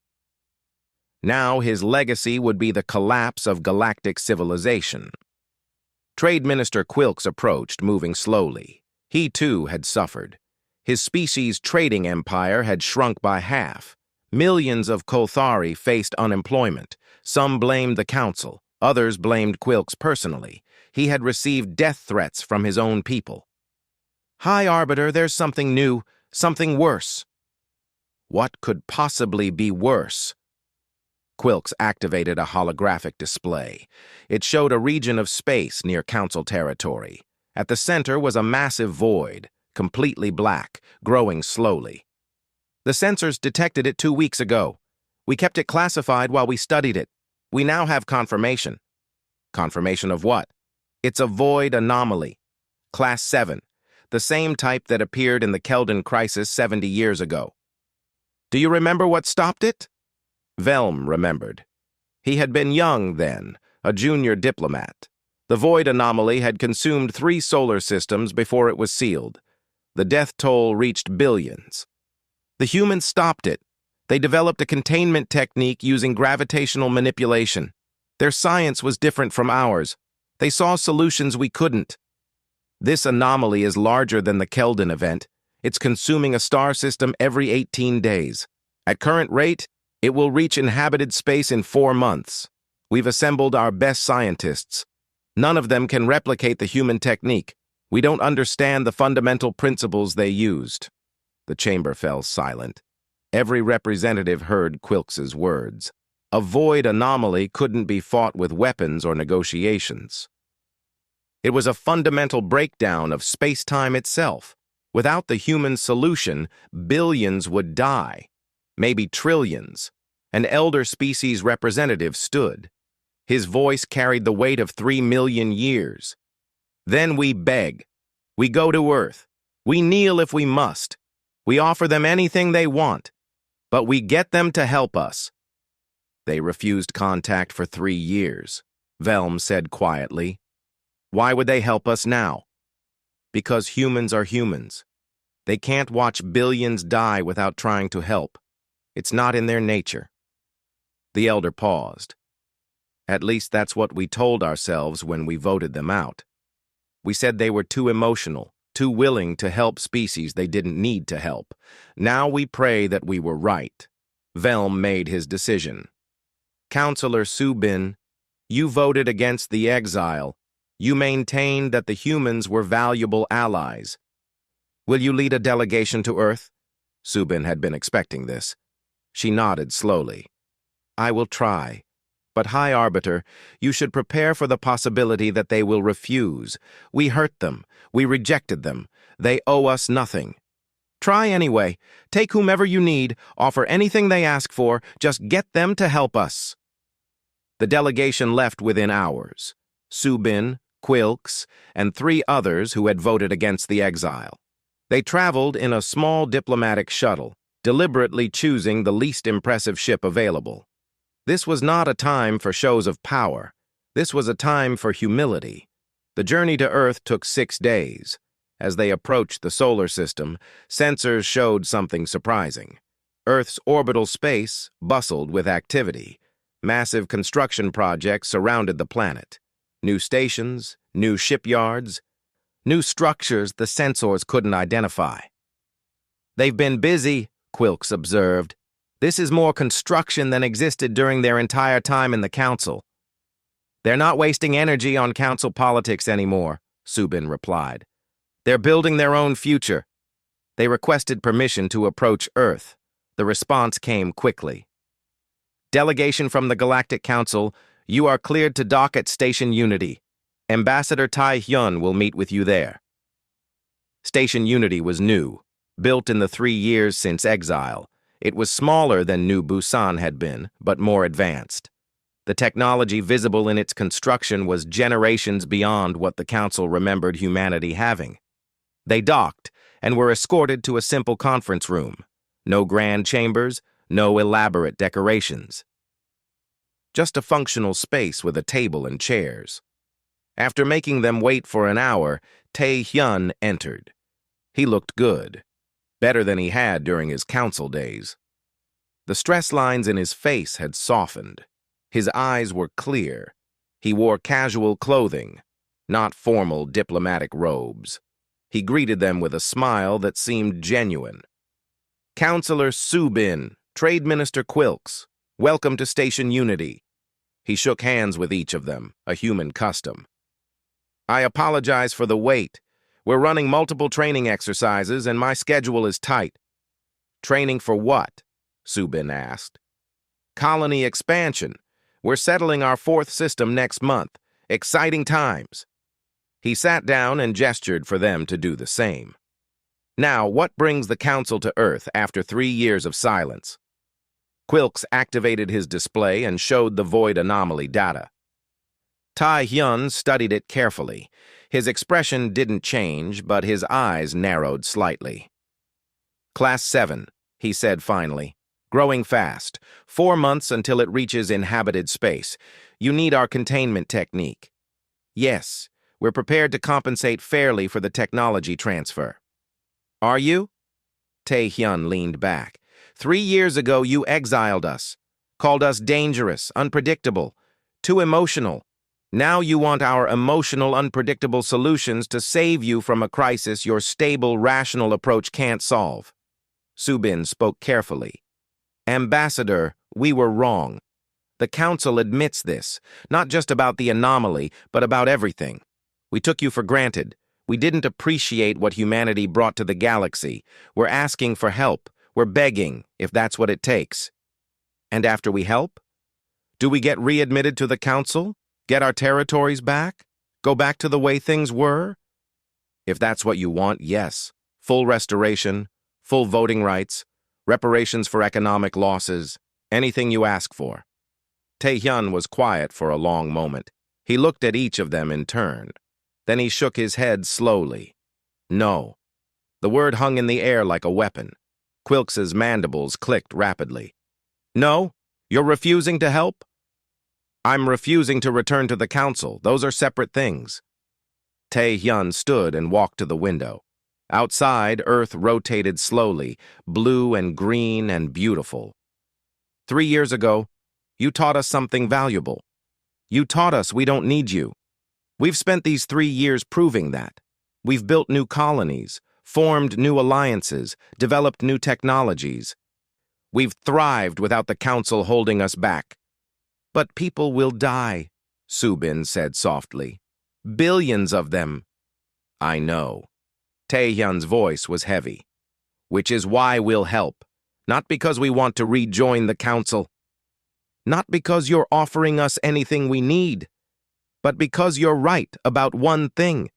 [SPEAKER 1] Now his legacy would be the collapse of galactic civilization. Trade Minister Quilks approached, moving slowly. He too had suffered. His species' trading empire had shrunk by half. Millions of Kolthari faced unemployment. Some blamed the council. Others blamed Quilks personally. He had received death threats from his own people. "High Arbiter, there's something new, something worse." What could possibly be worse? Quilks activated a holographic display. It showed a region of space near council territory. At the center was a massive void, completely black, growing slowly. "The sensors detected it 2 weeks ago. We kept it classified while we studied it. We now have confirmation." "Confirmation of what?" "It's a void anomaly. Class 7. The same type that appeared in the Keldon crisis 70 years ago." "Do you remember what stopped it?" Velm remembered. He had been young then, a junior diplomat. The void anomaly had consumed 3 solar systems before it was sealed. The death toll reached billions. The humans stopped it. They developed a containment technique using gravitational manipulation. Their science was different from ours. They saw solutions we couldn't. This anomaly is larger than the Keldon event. It's consuming a star system every 18 days. At current rate, it will reach inhabited space in 4 months. We've assembled our best scientists. None of them can replicate the human technique. We don't understand the fundamental principles they used. The chamber fell silent. Every representative heard Quilks's words. A void anomaly couldn't be fought with weapons or negotiations. It was a fundamental breakdown of space-time itself. Without the human solution, billions would die, maybe trillions. An elder species representative stood. His voice carried the weight of 3 million years. Then we beg. We go to Earth. We kneel if we must. We offer them anything they want. But we get them to help us. They refused contact for 3 years, Velm said quietly. Why would they help us now? Because humans are humans. They can't watch billions die without trying to help. It's not in their nature. The elder paused. At least that's what we told ourselves when we voted them out. We said they were too emotional, too willing to help species they didn't need to help. Now we pray that we were right. Velm made his decision. Counselor Subin, you voted against the Exile. You maintained that the humans were valuable allies. Will you lead a delegation to Earth? Subin had been expecting this. She nodded slowly. I will try. But, High Arbiter, you should prepare for the possibility that they will refuse. We hurt them. We rejected them. They owe us nothing. Try anyway. Take whomever you need. Offer anything they ask for. Just get them to help us. The delegation left within hours. Subin, Quilks, and 3 others who had voted against the Exile. They traveled in a small diplomatic shuttle, deliberately choosing the least impressive ship available. This was not a time for shows of power. This was a time for humility. The journey to Earth took 6 days. As they approached the solar system, sensors showed something surprising. Earth's orbital space bustled with activity. Massive construction projects surrounded the planet. New stations, new shipyards, new structures the sensors couldn't identify. They've been busy, Quilks observed. This is more construction than existed during their entire time in the Council. They're not wasting energy on Council politics anymore, Subin replied. They're building their own future. They requested permission to approach Earth. The response came quickly. Delegation from the Galactic Council, you are cleared to dock at Station Unity. Ambassador Tai Hyun will meet with you there. Station Unity was new, built in the 3 years since Exile. It was smaller than New Busan had been, but more advanced. The technology visible in its construction was generations beyond what the Council remembered humanity having. They docked and were escorted to a simple conference room. No grand chambers, no elaborate decorations. Just a functional space with a table and chairs. After making them wait for an hour, Tae Hyun entered. He looked good, better than he had during his council days. The stress lines in his face had softened. His eyes were clear. He wore casual clothing, not formal diplomatic robes. He greeted them with a smile that seemed genuine. Counselor Subin, Trade Minister Quilks, welcome to Station Unity. He shook hands with each of them, a human custom. I apologize for the wait. We're running multiple training exercises and my schedule is tight. Training for what? Subin asked. Colony expansion. We're settling our 4th system next month. Exciting times. He sat down and gestured for them to do the same. Now, what brings the Council to Earth after 3 years of silence? Quilks activated his display and showed the void anomaly data. Tai Hyun studied it carefully. His expression didn't change, but his eyes narrowed slightly. Class 7, he said finally. Growing fast. 4 months until it reaches inhabited space. You need our containment technique. Yes, we're prepared to compensate fairly for the technology transfer. Are you? Tae-hyun leaned back. 3 years ago, you exiled us, called us dangerous, unpredictable, too emotional. Now you want our emotional, unpredictable solutions to save you from a crisis your stable, rational approach can't solve. Subin spoke carefully. Ambassador, we were wrong. The Council admits this, not just about the anomaly, but about everything. We took you for granted. We didn't appreciate what humanity brought to the galaxy. We're asking for help. We're begging, if that's what it takes. And after we help? Do we get readmitted to the Council? Get our territories back? Go back to the way things were? If that's what you want, yes. Full restoration, full voting rights, reparations for economic losses, anything you ask for. Tae-hyun was quiet for a long moment. He looked at each of them in turn. Then he shook his head slowly. No. The word hung in the air like a weapon. Quilks's mandibles clicked rapidly. No? You're refusing to help? I'm refusing to return to the Council. Those are separate things. Tae-hyun stood and walked to the window. Outside, Earth rotated slowly, blue and green and beautiful. 3 years ago, you taught us something valuable. You taught us we don't need you. We've spent these 3 years proving that. We've built new colonies, formed new alliances, developed new technologies. We've thrived without the Council holding us back. But people will die, Subin said softly. Billions of them. I know. Tae-hyun's voice was heavy. Which is why we'll help. Not because we want to rejoin the Council. Not because you're offering us anything we need. But because you're right about one thing.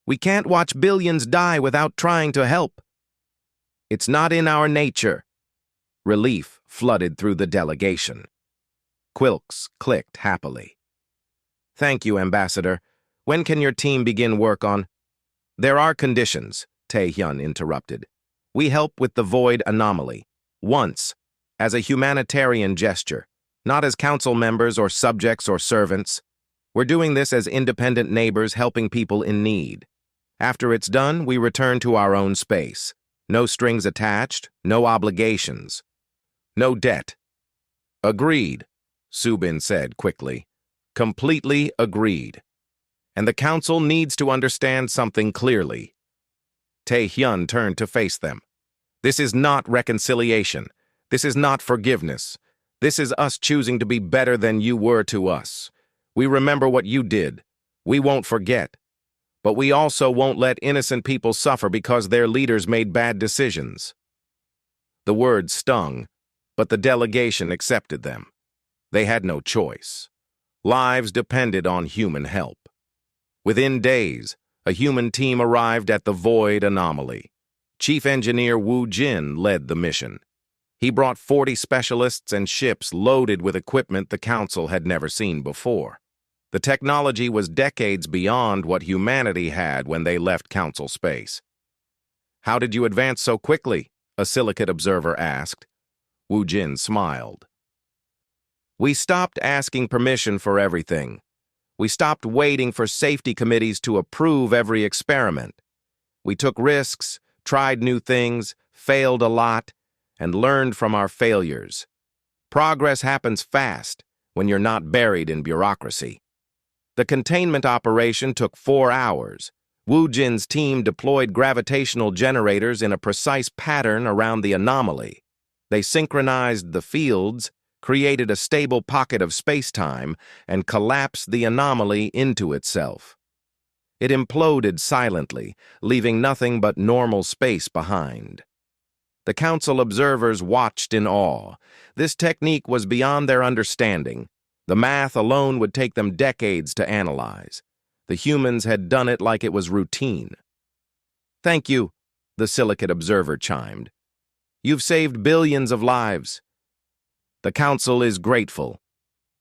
[SPEAKER 1] We can't watch billions die without trying to help. It's not in our nature. Relief flooded through the delegation. Quilks clicked happily. Thank you, Ambassador. When can your team begin work on? There are conditions, Tae-hyun interrupted. We help with the void anomaly. Once, as a humanitarian gesture, not as council members or subjects or servants. We're doing this as independent neighbors helping people in need. After it's done, we return to our own space. No strings attached, no obligations. No debt. Agreed, Subin said quickly. Completely agreed. And the Council needs to understand something clearly. Tae-hyun turned to face them. This is not reconciliation. This is not forgiveness. This is us choosing to be better than you were to us. We remember what you did. We won't forget. But we also won't let innocent people suffer because their leaders made bad decisions. The words stung, but the delegation accepted them. They had no choice. Lives depended on human help. Within days, a human team arrived at the Void Anomaly. Chief Engineer Woo Jin led the mission. He brought 40 specialists and ships loaded with equipment the Council had never seen before. The technology was decades beyond what humanity had when they left Council space. How did you advance so quickly? A silicate observer asked. Woo Jin smiled. We stopped asking permission for everything. We stopped waiting for safety committees to approve every experiment. We took risks, tried new things, failed a lot, and learned from our failures. Progress happens fast when you're not buried in bureaucracy. The containment operation took 4 hours. Woo Jin's team deployed gravitational generators in a precise pattern around the anomaly. They synchronized the fields, created a stable pocket of space-time, and collapsed the anomaly into itself. It imploded silently, leaving nothing but normal space behind. The Council observers watched in awe. This technique was beyond their understanding. The math alone would take them decades to analyze. The humans had done it like it was routine. Thank you, the silicate observer chimed. You've saved billions of lives. The Council is grateful.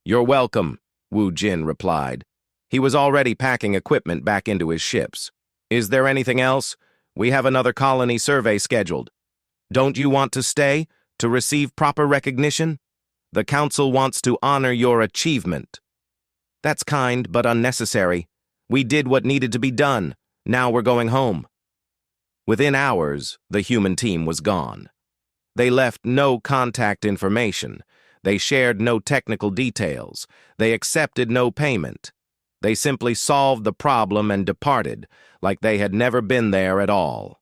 [SPEAKER 1] You're welcome, Woo Jin replied. He was already packing equipment back into his ships. Is there anything else? We have another colony survey scheduled. Don't you want to stay? To receive proper recognition? The Council wants to honor your achievement. That's kind, but unnecessary. We did what needed to be done. Now we're going home. Within hours, the human team was gone. They left no contact information. They shared no technical details. They accepted no payment. They simply solved the problem and departed, like they had never been there at all.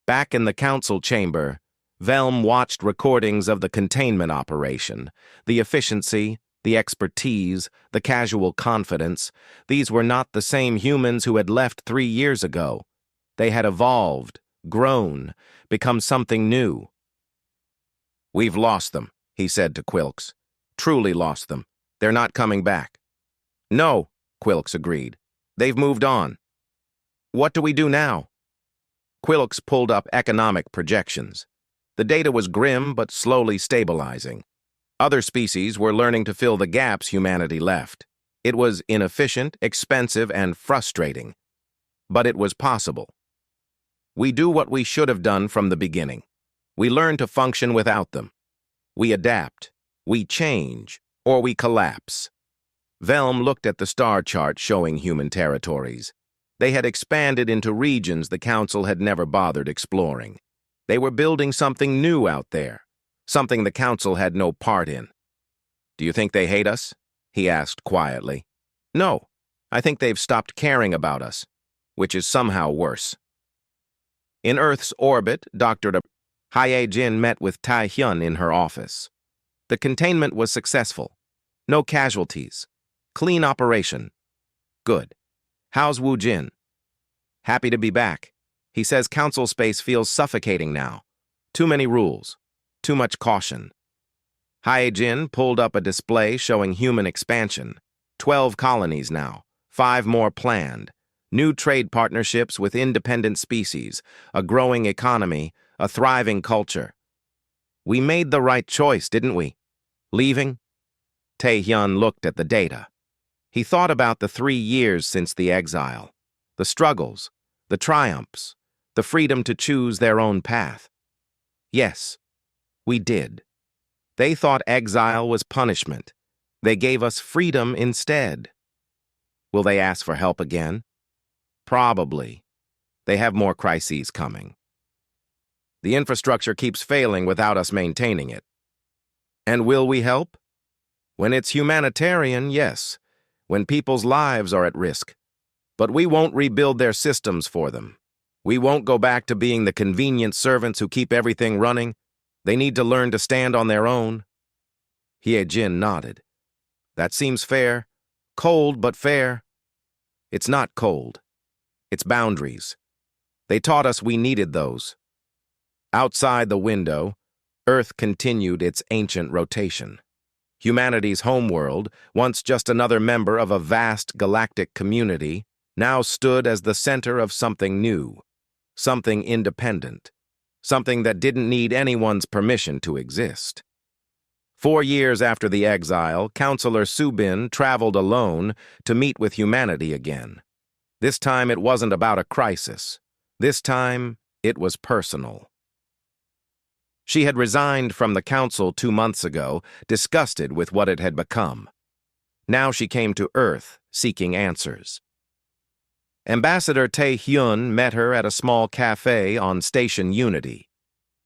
[SPEAKER 1] Back in the council chamber, Velm watched recordings of the containment operation. The efficiency, the expertise, the casual confidence. These were not the same humans who had left 3 years ago. They had evolved, grown, become something new. "We've lost them," he said to Quilks. "Truly lost them. They're not coming back." "No," Quilks agreed. "They've moved on." "What do we do now?" Quilks pulled up economic projections. The data was grim but slowly stabilizing. Other species were learning to fill the gaps humanity left. It was inefficient, expensive, and frustrating. But it was possible. We do what we should have done from the beginning. We learn to function without them. We adapt, we change, or we collapse. Velm looked at the star chart showing human territories. They had expanded into regions the Council had never bothered exploring. They were building something new out there, something the Council had no part in. "Do you think they hate us?" he asked quietly. "No, I think they've stopped caring about us, which is somehow worse." In Earth's orbit, Dr. Hye-Jin met with Tai-hyun in her office. The containment was successful. No casualties. Clean operation. Good. "How's Woo-Jin?" "Happy to be back. He says council space feels suffocating now. Too many rules. Too much caution." Hye-Jin pulled up a display showing human expansion. 12 colonies now. 5 more planned. New trade partnerships with independent species, a growing economy, a thriving culture. "We made the right choice, didn't we? Leaving?" Tae-hyun looked at the data. He thought about the 3 years since the exile, the struggles, the triumphs, the freedom to choose their own path. "Yes, we did. They thought exile was punishment. They gave us freedom instead." Will they ask for help again? Probably. They have more crises coming. The infrastructure keeps failing without us maintaining it. And will we help? When it's humanitarian, yes. When people's lives are at risk. But we won't rebuild their systems for them. We won't go back to being the convenient servants who keep everything running. They need to learn to stand on their own. Hye-Jin nodded. That seems fair. Cold, but fair. It's not cold. It's boundaries. They taught us we needed those. Outside the window, Earth continued its ancient rotation. Humanity's homeworld, once just another member of a vast galactic community, now stood as the center of something new, something independent, something that didn't need anyone's permission to exist. 4 years after the exile, Counselor Subin traveled alone to meet with humanity again. This time it wasn't about a crisis. This time it was personal. She had resigned from the council 2 months ago, disgusted with what it had become. Now she came to Earth, seeking answers. Ambassador Tae-hyun met her at a small cafe on Station Unity.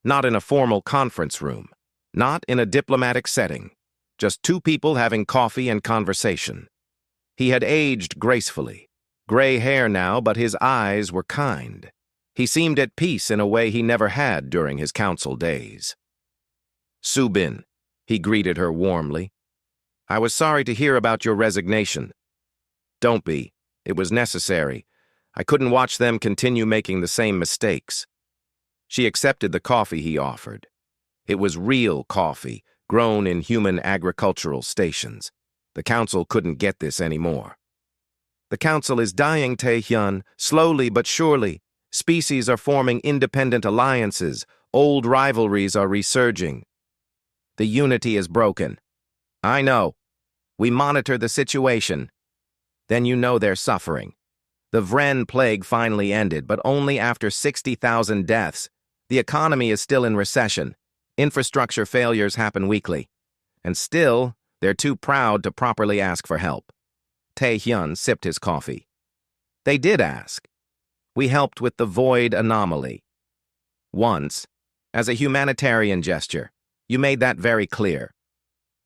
[SPEAKER 1] Not in a formal conference room, not in a diplomatic setting, just 2 people having coffee and conversation. He had aged gracefully, gray hair now, but his eyes were kind. He seemed at peace in a way he never had during his council days. "Subin," he greeted her warmly. "I was sorry to hear about your resignation." "Don't be. It was necessary. I couldn't watch them continue making the same mistakes." She accepted the coffee he offered. It was real coffee, grown in human agricultural stations. The council couldn't get this anymore. "The council is dying, Tae-hyun, slowly but surely. Species are forming independent alliances. Old rivalries are resurging. The unity is broken." "I know. We monitor the situation." "Then you know they're suffering. The Vren plague finally ended, but only after 60,000 deaths. The economy is still in recession. Infrastructure failures happen weekly, and still, they're too proud to properly ask for help. Tae-hyun sipped his coffee. They did ask. We helped with the void anomaly. Once, as a humanitarian gesture, you made that very clear.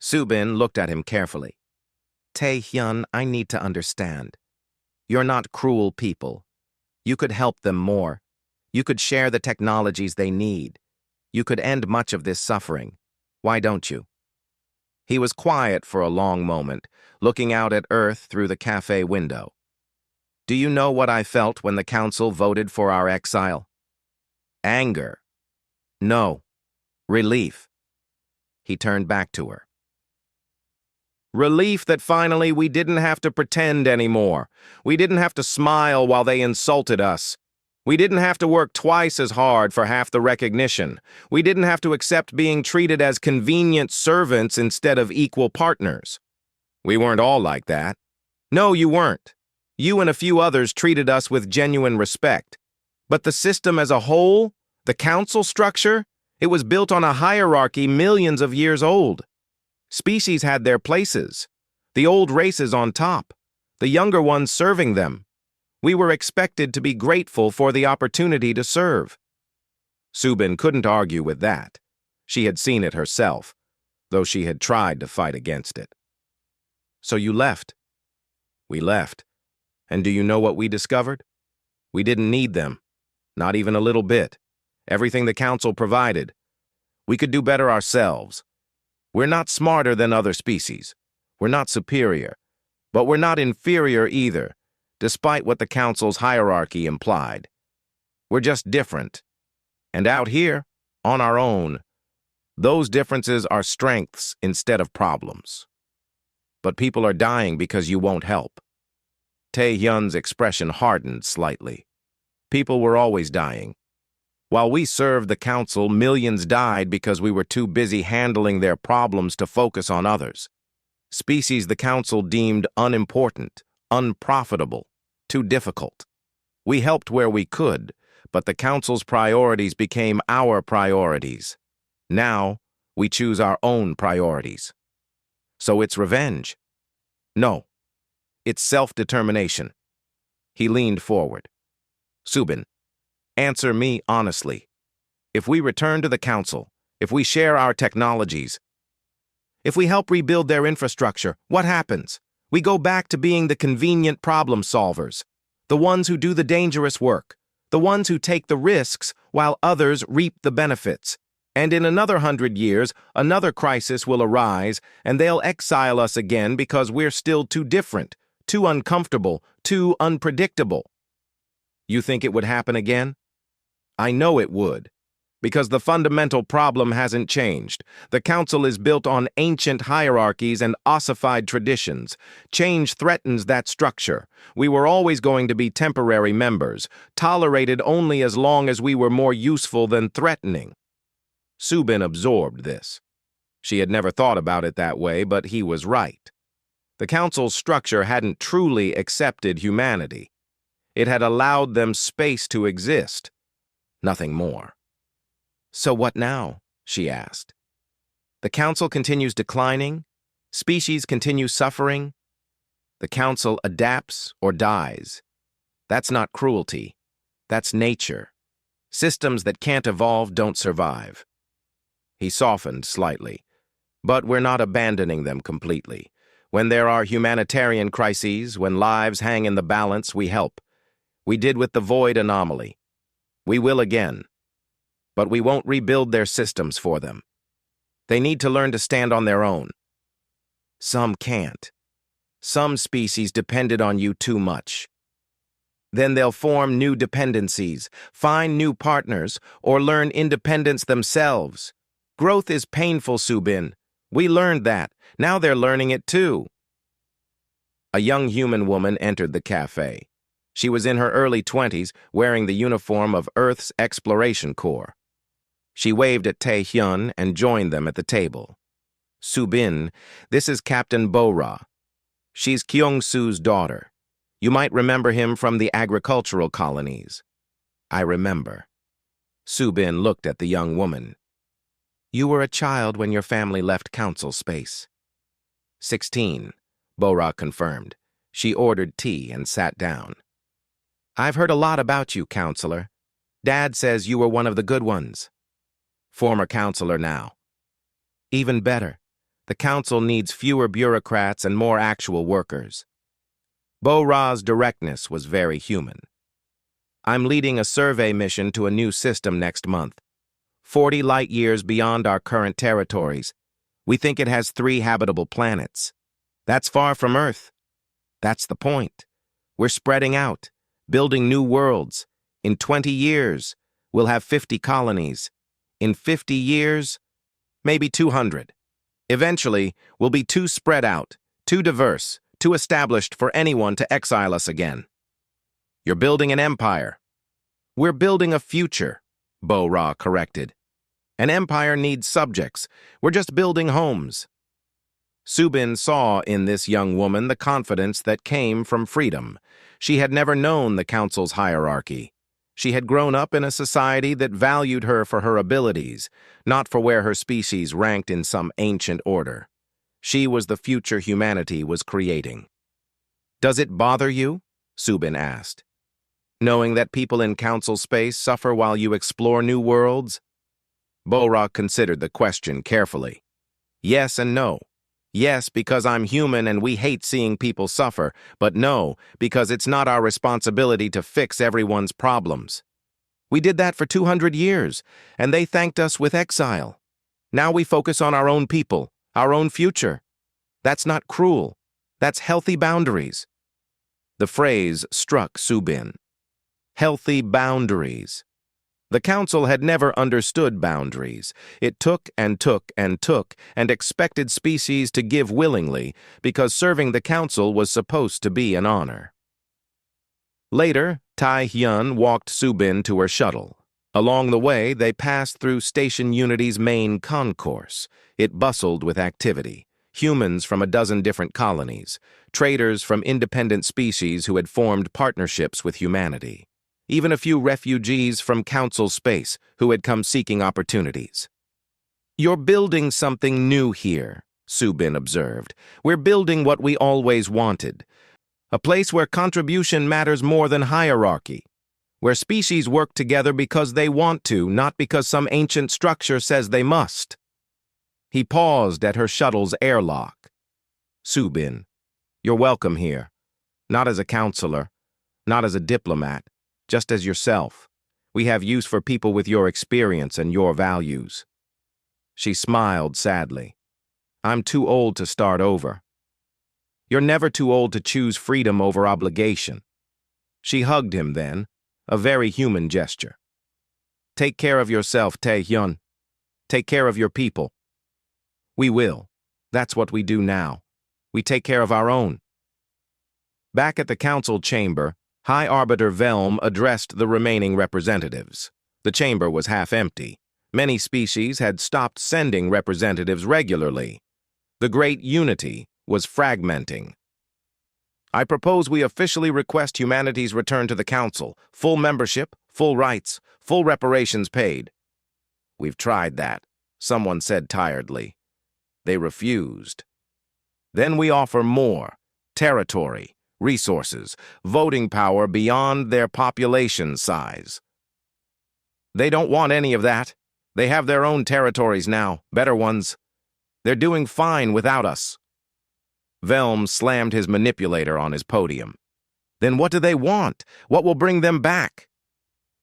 [SPEAKER 1] Subin looked at him carefully. Tae-hyun, I need to understand. You're not cruel people. You could help them more. You could share the technologies they need. You could end much of this suffering. Why don't you? He was quiet for a long moment, looking out at Earth through the cafe window. Do you know what I felt when the council voted for our exile? Anger. No. Relief. He turned back to her. Relief that finally we didn't have to pretend anymore. We didn't have to smile while they insulted us. We didn't have to work twice as hard for half the recognition. We didn't have to accept being treated as convenient servants instead of equal partners. We weren't all like that. No, you weren't. You and a few others treated us with genuine respect. But the system as a whole, the council structure, it was built on a hierarchy millions of years old. Species had their places, the old races on top, the younger ones serving them. We were expected to be grateful for the opportunity to serve. Subin couldn't argue with that. She had seen it herself, though she had tried to fight against it. So you left. We left. And do you know what we discovered? We didn't need them. Not even a little bit. Everything the council provided. We could do better ourselves. We're not smarter than other species. We're not superior. But we're not inferior either, despite what the council's hierarchy implied. We're just different. And out here, on our own, those differences are strengths instead of problems. But people are dying because you won't help. Tae-hyun's expression hardened slightly. People were always dying. While we served the council, millions died because we were too busy handling their problems to focus on others. Species the council deemed unimportant, unprofitable, too difficult. We helped where we could, but the council's priorities became our priorities. Now, we choose our own priorities. So it's revenge. No, it's self-determination. He leaned forward. Subin, answer me honestly. If we return to the council, if we share our technologies, if we help rebuild their infrastructure, what happens? We go back to being the convenient problem solvers, the ones who do the dangerous work, the ones who take the risks while others reap the benefits. And in another 100 years, another crisis will arise, and they'll exile us again because we're still too different, too uncomfortable, too unpredictable. You think it would happen again? I know it would, because the fundamental problem hasn't changed. The council is built on ancient hierarchies and ossified traditions. Change threatens that structure. We were always going to be temporary members, tolerated only as long as we were more useful than threatening. Subin absorbed this. She had never thought about it that way, but he was right. The council's structure hadn't truly accepted humanity. It had allowed them space to exist. Nothing more. So what now? She asked. The council continues declining. Species continue suffering. The council adapts or dies. That's not cruelty. That's nature. Systems that can't evolve don't survive. He softened slightly. But we're not abandoning them completely. When there are humanitarian crises, when lives hang in the balance, we help. We did with the void anomaly. We will again. But we won't rebuild their systems for them. They need to learn to stand on their own. Some can't. Some species depended on you too much. Then they'll form new dependencies, find new partners, or learn independence themselves. Growth is painful, Subin. We learned that. Now they're learning it too. A young human woman entered the cafe. She was in her early 20s, wearing the uniform of Earth's Exploration Corps. She waved at Tae-hyun and joined them at the table. Subin, this is Captain Bo-ra. She's Kyung-soo's daughter. You might remember him from the agricultural colonies. I remember. Subin looked at the young woman. You were a child when your family left council space. 16, Bora confirmed. She ordered tea and sat down. I've heard a lot about you, counselor. Dad says you were one of the good ones. Former counselor now. Even better. The council needs fewer bureaucrats and more actual workers. Bora's directness was very human. I'm leading a survey mission to a new system next month. 40 light-years beyond our current territories. We think it has 3 habitable planets. That's far from Earth. That's the point. We're spreading out, building new worlds. In 20 years, we'll have 50 colonies. In 50 years, maybe 200. Eventually, we'll be too spread out, too diverse, too established for anyone to exile us again. You're building an empire. We're building a future, Bo-Ra corrected. An empire needs subjects. We're just building homes. Subin saw in this young woman the confidence that came from freedom. She had never known the council's hierarchy. She had grown up in a society that valued her for her abilities, not for where her species ranked in some ancient order. She was the future humanity was creating. Does it bother you? Subin asked. Knowing that people in council space suffer while you explore new worlds? Bora considered the question carefully. Yes and no. Yes, because I'm human and we hate seeing people suffer, but no, because it's not our responsibility to fix everyone's problems. We did that for 200 years, and they thanked us with exile. Now we focus on our own people, our own future. That's not cruel. That's healthy boundaries. The phrase struck Subin. Healthy boundaries. The council had never understood boundaries. It took and took and took and expected species to give willingly because serving the council was supposed to be an honor. Later, Tai Hyun walked Subin to her shuttle. Along the way, they passed through Station Unity's main concourse. It bustled with activity. Humans from a dozen different colonies, traders from independent species who had formed partnerships with humanity. Even a few refugees from council space who had come seeking opportunities. You're building something new here, Subin observed. We're building what we always wanted. A place where contribution matters more than hierarchy. Where species work together because they want to, not because some ancient structure says they must. He paused at her shuttle's airlock. Subin, you're welcome here. Not as a counselor, not as a diplomat. Just as yourself. We have use for people with your experience and your values. She smiled sadly. I'm too old to start over. You're never too old to choose freedom over obligation. She hugged him then, a very human gesture. Take care of yourself, Tae-hyun. Take care of your people. We will. That's what we do now. We take care of our own. Back at the council chamber, High Arbiter Velm addressed the remaining representatives. The chamber was half empty. Many species had stopped sending representatives regularly. The Great Unity was fragmenting. I propose we officially request humanity's return to the Council. Full membership, full rights, full reparations paid. We've tried that, someone said tiredly. They refused. Then we offer more. Territory. Resources, voting power beyond their population size. They don't want any of that. They have their own territories now, better ones. They're doing fine without us. Velm slammed his manipulator on his podium. Then what do they want? What will bring them back?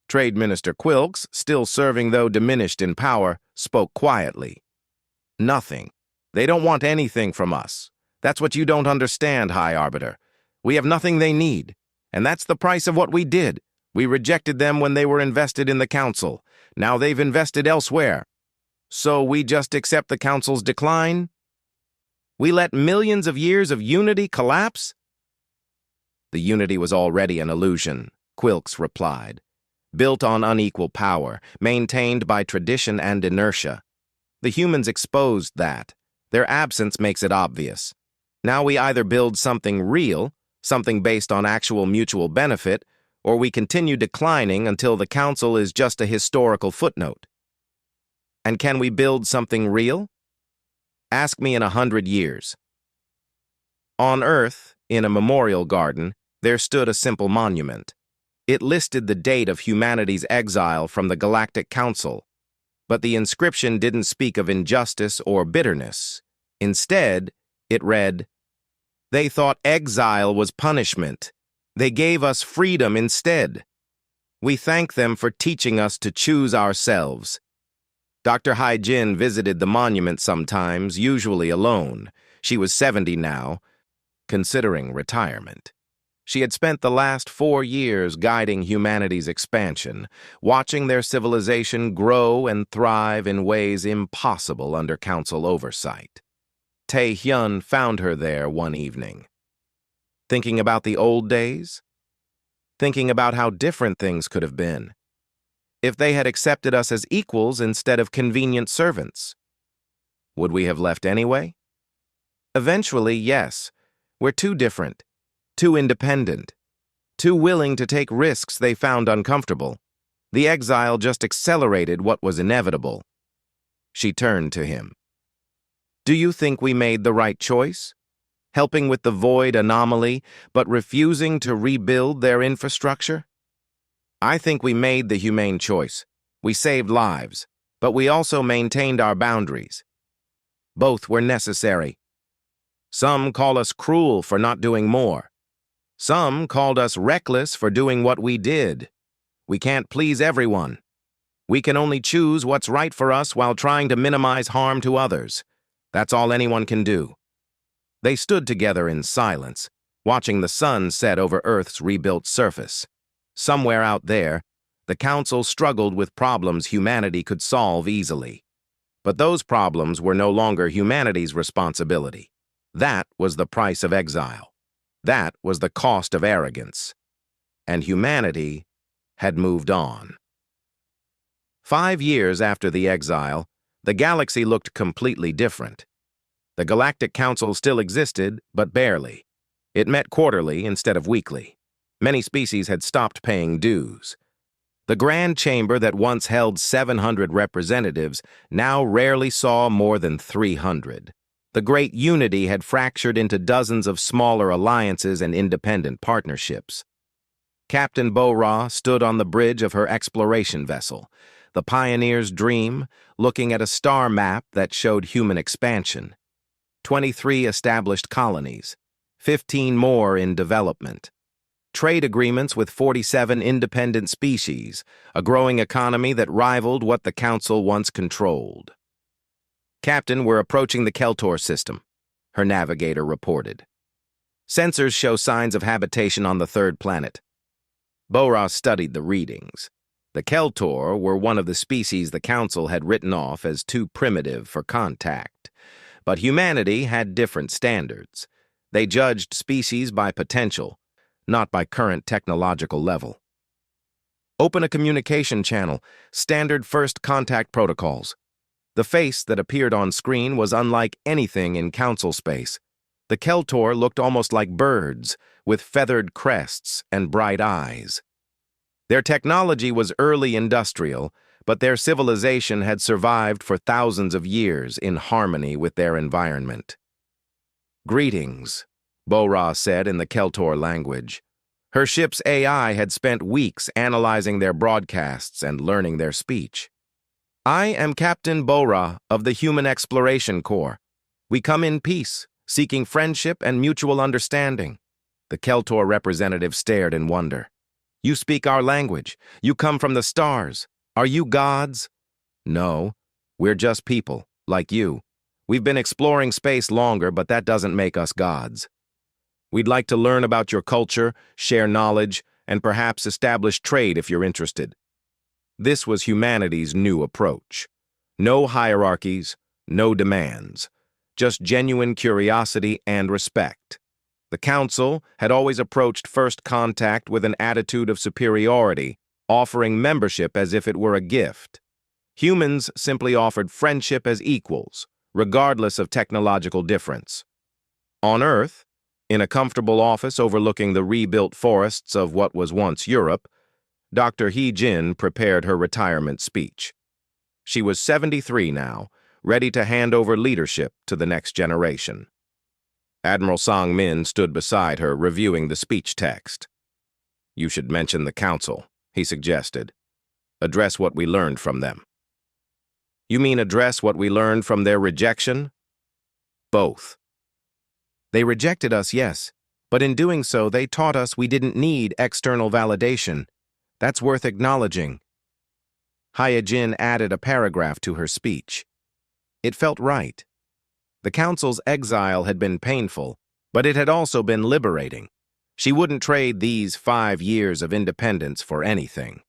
[SPEAKER 1] Trade Minister Quilks, still serving though diminished in power, spoke quietly. Nothing. They don't want anything from us. That's what you don't understand, High Arbiter. We have nothing they need, and that's the price of what we did. We rejected them when they were invested in the Council. Now they've invested elsewhere. So we just accept the Council's decline? We let millions of years of unity collapse? The unity was already an illusion, Quilks replied. Built on unequal power, maintained by tradition and inertia. The humans exposed that. Their absence makes it obvious. Now we either build something real, something based on actual mutual benefit, or we continue declining until the Council is just a historical footnote. And can we build something real? Ask me in 100 years. On Earth, in a memorial garden, there stood a simple monument. It listed the date of humanity's exile from the Galactic Council, but the inscription didn't speak of injustice or bitterness. Instead, it read, "They thought exile was punishment. They gave us freedom instead. We thank them for teaching us to choose ourselves." Dr. Hai-Jin visited the monument sometimes, usually alone. She was 70 now, considering retirement. She had spent the last 4 years guiding humanity's expansion, watching their civilization grow and thrive in ways impossible under council oversight. Tae-hyun found her there one evening. Thinking about the old days? Thinking about how different things could have been if they had accepted us as equals instead of convenient servants. Would we have left anyway? Eventually, yes. We're too different, too independent, too willing to take risks they found uncomfortable. The exile just accelerated what was inevitable. She turned to him. Do you think we made the right choice? Helping with the void anomaly, but refusing to rebuild their infrastructure? I think we made the humane choice. We saved lives, but we also maintained our boundaries. Both were necessary. Some call us cruel for not doing more. Some called us reckless for doing what we did. We can't please everyone. We can only choose what's right for us while trying to minimize harm to others. That's all anyone can do. They stood together in silence, watching the sun set over Earth's rebuilt surface. Somewhere out there, the Council struggled with problems humanity could solve easily. But those problems were no longer humanity's responsibility. That was the price of exile. That was the cost of arrogance. And humanity had moved on. 5 years after the exile, the galaxy looked completely different. The Galactic Council still existed, but barely. It met quarterly instead of weekly. Many species had stopped paying dues. The Grand Chamber that once held 700 representatives now rarely saw more than 300. The Great Unity had fractured into dozens of smaller alliances and independent partnerships. Captain Bo-Ra stood on the bridge of her exploration vessel, the pioneer's dream, looking at a star map that showed human expansion. 23 established colonies, 15 more in development. Trade agreements with 47 independent species, a growing economy that rivaled what the Council once controlled. Captain, we're approaching the Keltor system, her navigator reported. Sensors show signs of habitation on the 3rd planet. Bo-Ra studied the readings. The Keltor were one of the species the Council had written off as too primitive for contact. But humanity had different standards. They judged species by potential, not by current technological level. Open a communication channel, standard first contact protocols. The face that appeared on screen was unlike anything in Council space. The Keltor looked almost like birds, with feathered crests and bright eyes. Their technology was early industrial, but their civilization had survived for thousands of years in harmony with their environment. Greetings, Bo-Ra said in the Keltor language. Her ship's AI had spent weeks analyzing their broadcasts and learning their speech. I am Captain Bo-Ra of the Human Exploration Corps. We come in peace, seeking friendship and mutual understanding. The Keltor representative stared in wonder. You speak our language. You come from the stars. Are you gods? No, we're just people, like you. We've been exploring space longer, but that doesn't make us gods. We'd like to learn about your culture, share knowledge, and perhaps establish trade if you're interested. This was humanity's new approach. No hierarchies, no demands, just genuine curiosity and respect. The Council had always approached first contact with an attitude of superiority, offering membership as if it were a gift. Humans simply offered friendship as equals, regardless of technological difference. On Earth, in a comfortable office overlooking the rebuilt forests of what was once Europe, Dr. Hee-Jin prepared her retirement speech. She was 73 now, ready to hand over leadership to the next generation. Admiral Song Min stood beside her, reviewing the speech text. "You should mention the council," he suggested. "Address what we learned from them." "You mean address what we learned from their rejection?" "Both. They rejected us, yes, but in doing so, they taught us we didn't need external validation. That's worth acknowledging." Hyojin added a paragraph to her speech. It felt right. The council's exile had been painful, but it had also been liberating. She wouldn't trade these 5 years of independence for anything.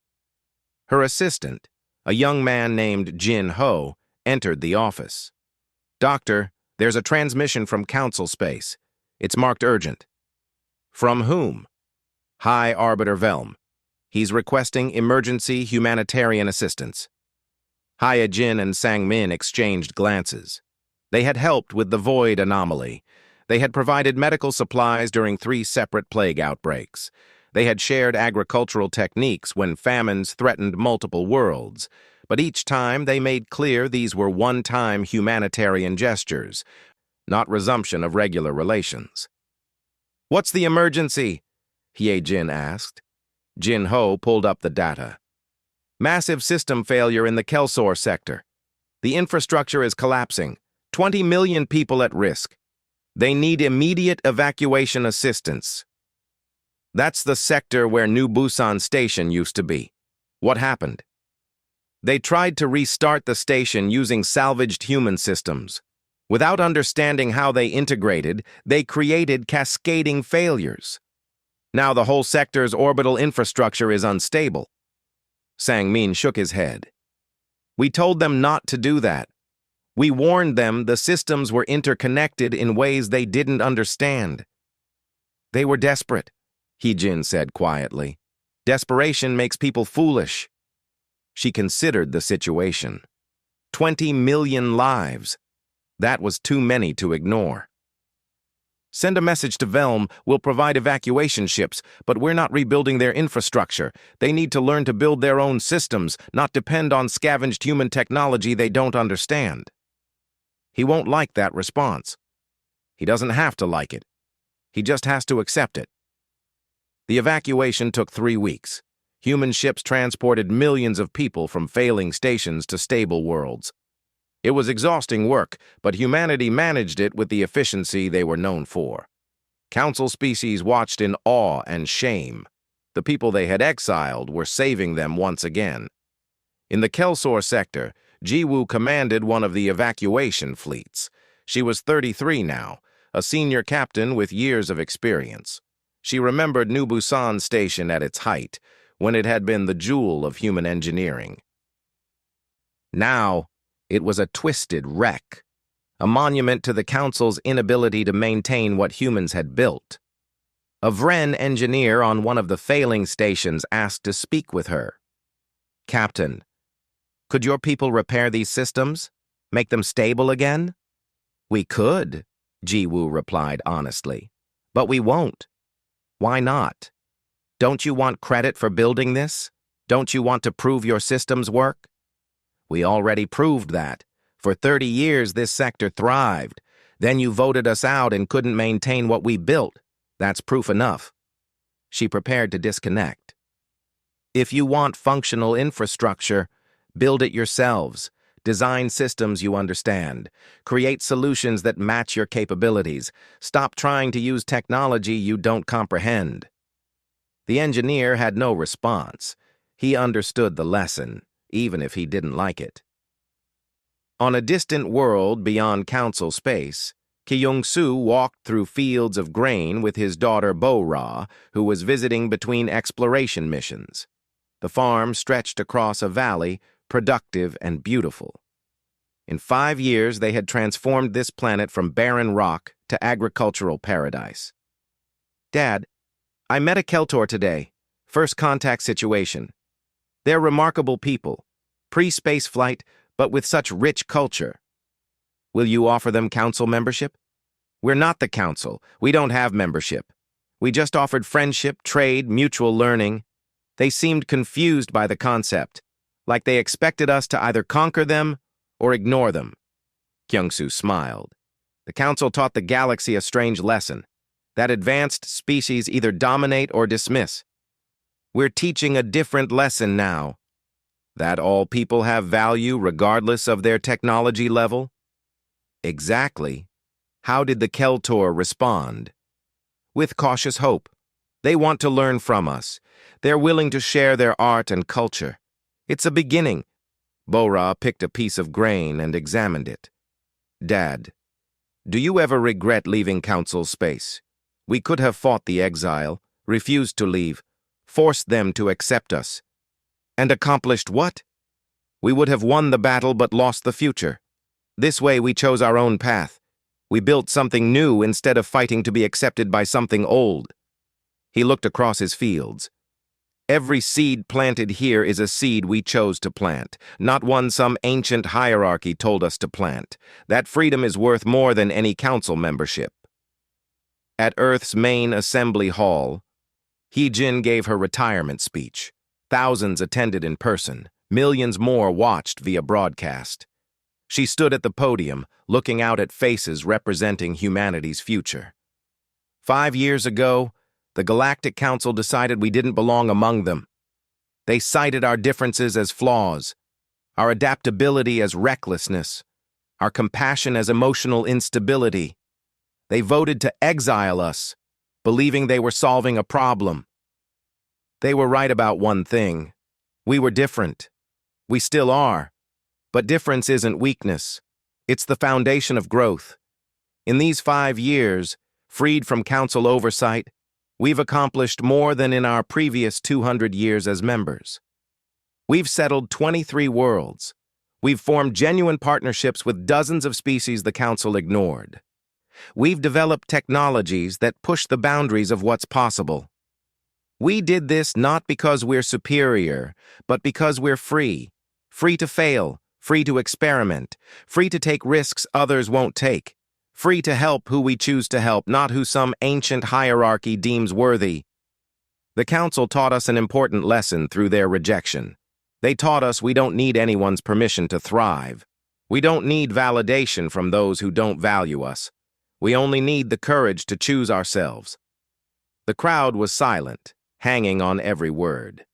[SPEAKER 1] Her assistant, a young man named Jin Ho, entered the office. "Doctor, there's a transmission from Council Space. It's marked urgent." "From whom?" "High Arbiter Velm. He's requesting emergency humanitarian assistance." Hyojin and Sang-min exchanged glances. They had helped with the Void anomaly. They had provided medical supplies during 3 separate plague outbreaks. They had shared agricultural techniques when famines threatened multiple worlds. But each time they made clear these were one-time humanitarian gestures, not resumption of regular relations. "What's the emergency?" Hyojin asked. Jin Ho pulled up the data. "Massive system failure in the Kelsor sector. The infrastructure is collapsing. 20 million people at risk. They need immediate evacuation assistance." "That's the sector where New Busan Station used to be. What happened?" "They tried to restart the station using salvaged human systems. Without understanding how they integrated, they created cascading failures. Now the whole sector's orbital infrastructure is unstable." Sang-min shook his head. "We told them not to do that. We warned them the systems were interconnected in ways they didn't understand." "They were desperate," Hyojin said quietly. "Desperation makes people foolish." She considered the situation. 20 million lives. That was too many to ignore. "Send a message to Velm. We'll provide evacuation ships, but we're not rebuilding their infrastructure. They need to learn to build their own systems, not depend on scavenged human technology they don't understand." He won't like that response. He doesn't have to like it. He just has to accept it. The evacuation took 3 weeks. Human ships transported millions of people from failing stations to stable worlds. It was exhausting work, but humanity managed it with the efficiency they were known for. Council species watched in awe and shame. The people they had exiled were saving them once again. In the Kelsor sector, Jiwoo commanded one of the evacuation fleets. She was 33 now, a senior captain with years of experience. She remembered New Busan Station at its height, when it had been the jewel of human engineering. Now, it was a twisted wreck, a monument to the Council's inability to maintain what humans had built. A Vren engineer on one of the failing stations asked to speak with her. "Captain, could your people repair these systems? Make them stable again?" "We could," Jiwoo replied honestly. "But we won't." "Why not? Don't you want credit for building this? Don't you want to prove your systems work?" "We already proved that. For 30 years, this sector thrived. Then you voted us out and couldn't maintain what we built. That's proof enough." She prepared to disconnect. "If you want functional infrastructure, build it yourselves. Design systems you understand. Create solutions that match your capabilities. Stop trying to use technology you don't comprehend." The engineer had no response. He understood the lesson, even if he didn't like it. On a distant world beyond Council Space, Kyung-soo walked through fields of grain with his daughter Bo-ra, who was visiting between exploration missions. The farm stretched across a valley, productive and beautiful. In 5 years, they had transformed this planet from barren rock to agricultural paradise. "Dad, I met a Keltor today. First contact situation. They're remarkable people. Pre-space flight, but with such rich culture. Will you offer them council membership?" "We're not the council. We don't have membership. We just offered friendship, trade, mutual learning." They seemed confused by the concept. like they expected us to either conquer them or ignore them. Kyungsoo smiled. The council taught the galaxy a strange lesson, that advanced species either dominate or dismiss. We're teaching a different lesson now, that all people have value regardless of their technology level. Exactly. How did the Keltor respond? With cautious hope. They want to learn from us. They're willing to share their art and culture. It's a beginning. Bora picked a piece of grain and examined it. Dad, do you ever regret leaving Council space? We could have fought the Exile, refused to leave, forced them to accept us. And accomplished what? We would have won the battle but lost the future. This way we chose our own path. We built something new instead of fighting to be accepted by something old. He looked across his fields. Every seed planted here is a seed we chose to plant, not one some ancient hierarchy told us to plant. That freedom is worth more than any council membership. At Earth's main assembly hall, Hee-jin gave her retirement speech. Thousands attended in person. Millions more watched via broadcast. She stood at the podium, looking out at faces representing humanity's future. 5 years ago, the Galactic Council decided we didn't belong among them. They cited our differences as flaws, our adaptability as recklessness, our compassion as emotional instability. They voted to exile us, believing they were solving a problem. They were right about one thing. We were different. We still are. But difference isn't weakness. It's the foundation of growth. In these 5 years, freed from council oversight, we've accomplished more than in our previous 200 years as members. We've settled 23 worlds. We've formed genuine partnerships with dozens of species the council ignored. We've developed technologies that push the boundaries of what's possible. We did this not because we're superior, but because we're free. Free to fail, free to experiment, free to take risks others won't take. Free to help who we choose to help, not who some ancient hierarchy deems worthy. The council taught us an important lesson through their rejection. They taught us we don't need anyone's permission to thrive. We don't need validation from those who don't value us. We only need the courage to choose ourselves. The crowd was silent, hanging on every word.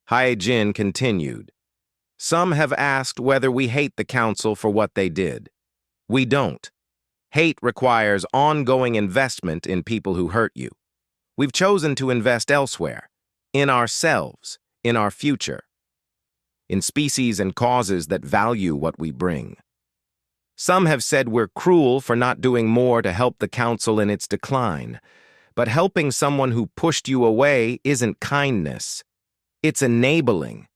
[SPEAKER 1] Hye-jin continued. Some have asked whether we hate the council for what they did. We don't. Hate requires ongoing investment in people who hurt you. We've chosen to invest elsewhere, in ourselves, in our future, in species and causes that value what we bring. Some have said we're cruel for not doing more to help the council in its decline, but helping someone who pushed you away isn't kindness. It's enabling.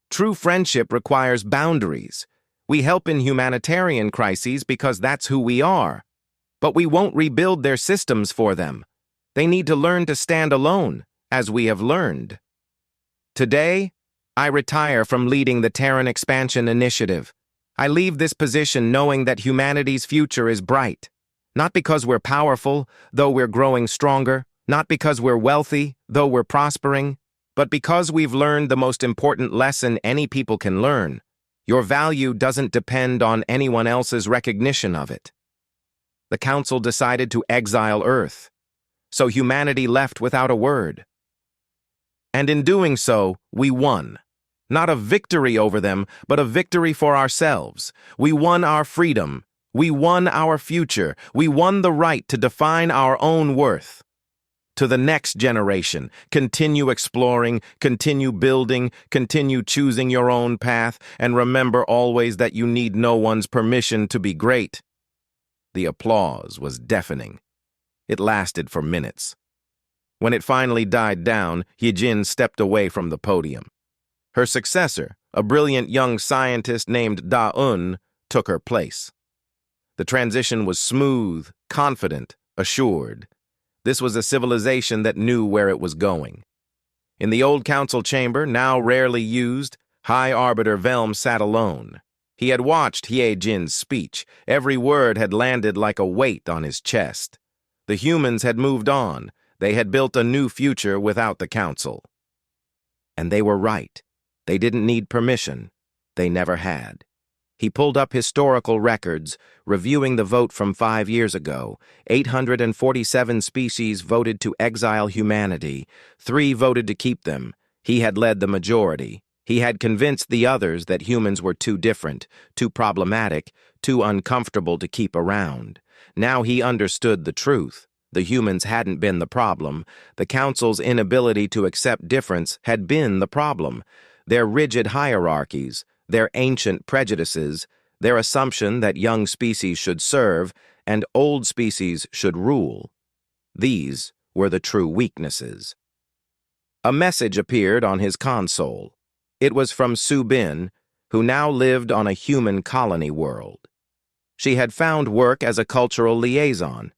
[SPEAKER 1] True friendship requires boundaries. We help in humanitarian crises because that's who we are. But we won't rebuild their systems for them. They need to learn to stand alone, as we have learned. Today, I retire from leading the Terran Expansion Initiative. I leave this position knowing that humanity's future is bright. Not because we're powerful, though we're growing stronger. Not because we're wealthy, though we're prospering. But because we've learned the most important lesson any people can learn. Your value doesn't depend on anyone else's recognition of it. The council decided to exile Earth, so humanity left without a word. And in doing so, we won. Not a victory over them, but a victory for ourselves. We won our freedom. We won our future. We won the right to define our own worth. To the next generation, continue exploring, continue building, continue choosing your own path, and remember always that you need no one's permission to be great. The applause was deafening. It lasted for minutes. When it finally died down, Hye-jin stepped away from the podium. Her successor, a brilliant young scientist named Da-eun, took her place. The transition was smooth, confident, assured. This was a civilization that knew where it was going. In the old council chamber, now rarely used, High Arbiter Velm sat alone. He had watched Hye-jin's speech. Every word had landed like a weight on his chest. The humans had moved on. They had built a new future without the council. And they were right. They didn't need permission. They never had. He pulled up historical records, reviewing the vote from 5 years ago. 847 species voted to exile humanity. 3 voted to keep them. He had led the majority. He had convinced the others that humans were too different, too problematic, too uncomfortable to keep around. Now he understood the truth. The humans hadn't been the problem. The Council's inability to accept difference had been the problem. Their rigid hierarchies, their ancient prejudices, their assumption that young species should serve and old species should rule. These were the true weaknesses. A message appeared on his console. It was from Su Bin, who now lived on a human colony world. She had found work as a cultural liaison,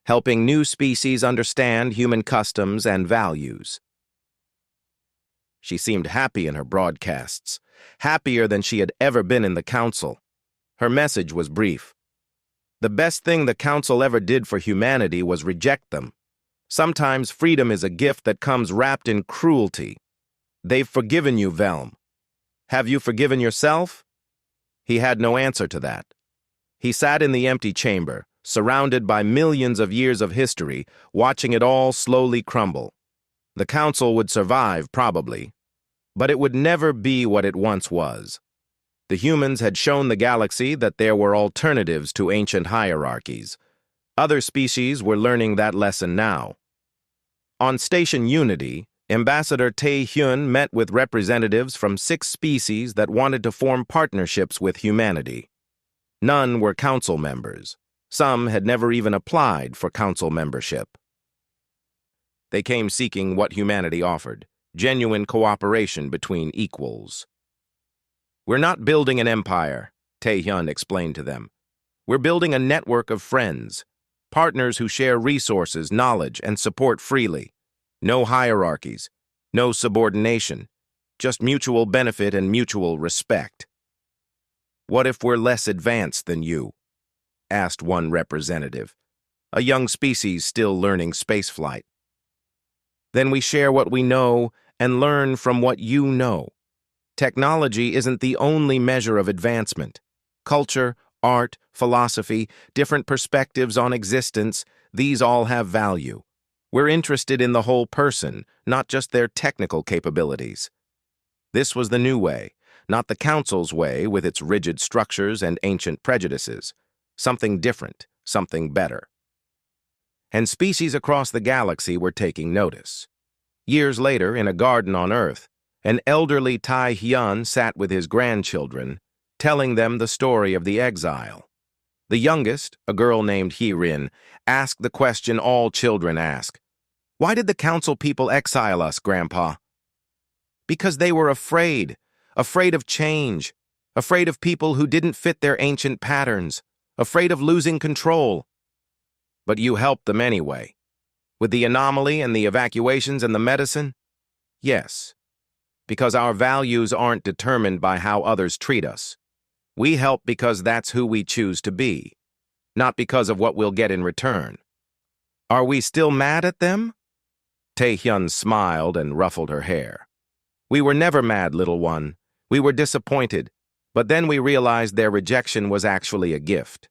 [SPEAKER 1] helping new species understand human customs and values. She seemed happy in her broadcasts, happier than she had ever been in the Council. Her message was brief. The best thing the Council ever did for humanity was reject them. Sometimes freedom is a gift that comes wrapped in cruelty. They've forgiven you, Velm. Have you forgiven yourself? He had no answer to that. He sat in the empty chamber, surrounded by millions of years of history, watching it all slowly crumble. The Council would survive, probably, but it would never be what it once was. The humans had shown the galaxy that there were alternatives to ancient hierarchies. Other species were learning that lesson now. On Station Unity, Ambassador Tae Hyun met with representatives from 6 species that wanted to form partnerships with humanity. None were Council members. Some had never even applied for Council membership. They came seeking what humanity offered: genuine cooperation between equals. We're not building an empire, Tae-hyun explained to them. We're building a network of friends, partners who share resources, knowledge, and support freely. No hierarchies, no subordination, just mutual benefit and mutual respect. What if we're less advanced than you? Asked one representative, a young species still learning spaceflight. Then we share what we know and learn from what you know. Technology isn't the only measure of advancement. Culture, art, philosophy, different perspectives on existence, these all have value. We're interested in the whole person, not just their technical capabilities. This was the new way, not the Council's way with its rigid structures and ancient prejudices. Something different, something better. And species across the galaxy were taking notice. Years later, in a garden on Earth, an elderly Tae-hyun sat with his grandchildren, telling them the story of the exile. The youngest, a girl named Hee-rin, asked the question all children ask. Why did the Council people exile us, Grandpa? Because they were afraid of change, afraid of people who didn't fit their ancient patterns, afraid of losing control. But you helped them anyway. With the anomaly and the evacuations and the medicine? Yes, because our values aren't determined by how others treat us. We help because that's who we choose to be, not because of what we'll get in return. Are we still mad at them? Tae-hyun smiled and ruffled her hair. We were never mad, little one. We were disappointed, but then we realized their rejection was actually a gift.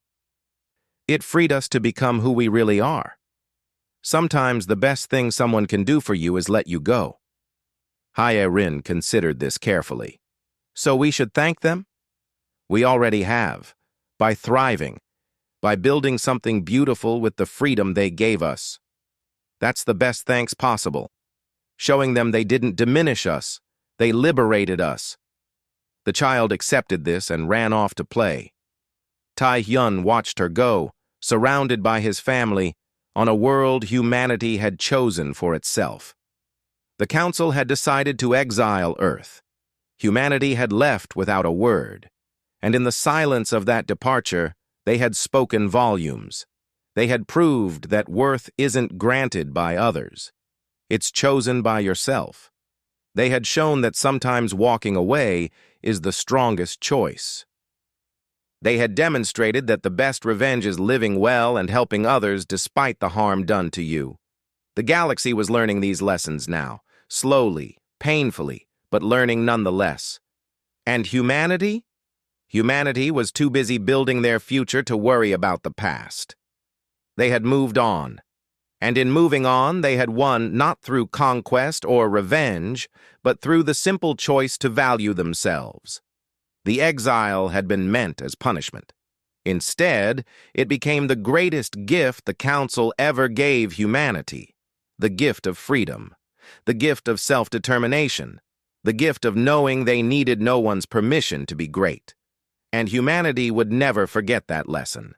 [SPEAKER 1] It freed us to become who we really are. Sometimes the best thing someone can do for you is let you go. Hye-rin considered this carefully. So we should thank them? We already have, by thriving, by building something beautiful with the freedom they gave us. That's the best thanks possible. Showing them they didn't diminish us, they liberated us. The child accepted this and ran off to play. Tae-hyun watched her go, surrounded by his family, on a world humanity had chosen for itself. The Council had decided to exile Earth. Humanity had left without a word, and in the silence of that departure, they had spoken volumes. They had proved that worth isn't granted by others. It's chosen by yourself. They had shown that sometimes walking away is the strongest choice. They had demonstrated that the best revenge is living well and helping others despite the harm done to you. The galaxy was learning these lessons now, slowly, painfully, but learning nonetheless. And humanity? Humanity was too busy building their future to worry about the past. They had moved on. And in moving on, they had won not through conquest or revenge, but through the simple choice to value themselves. The exile had been meant as punishment. Instead, it became the greatest gift the Council ever gave humanity, the gift of freedom, the gift of self-determination, the gift of knowing they needed no one's permission to be great. And humanity would never forget that lesson.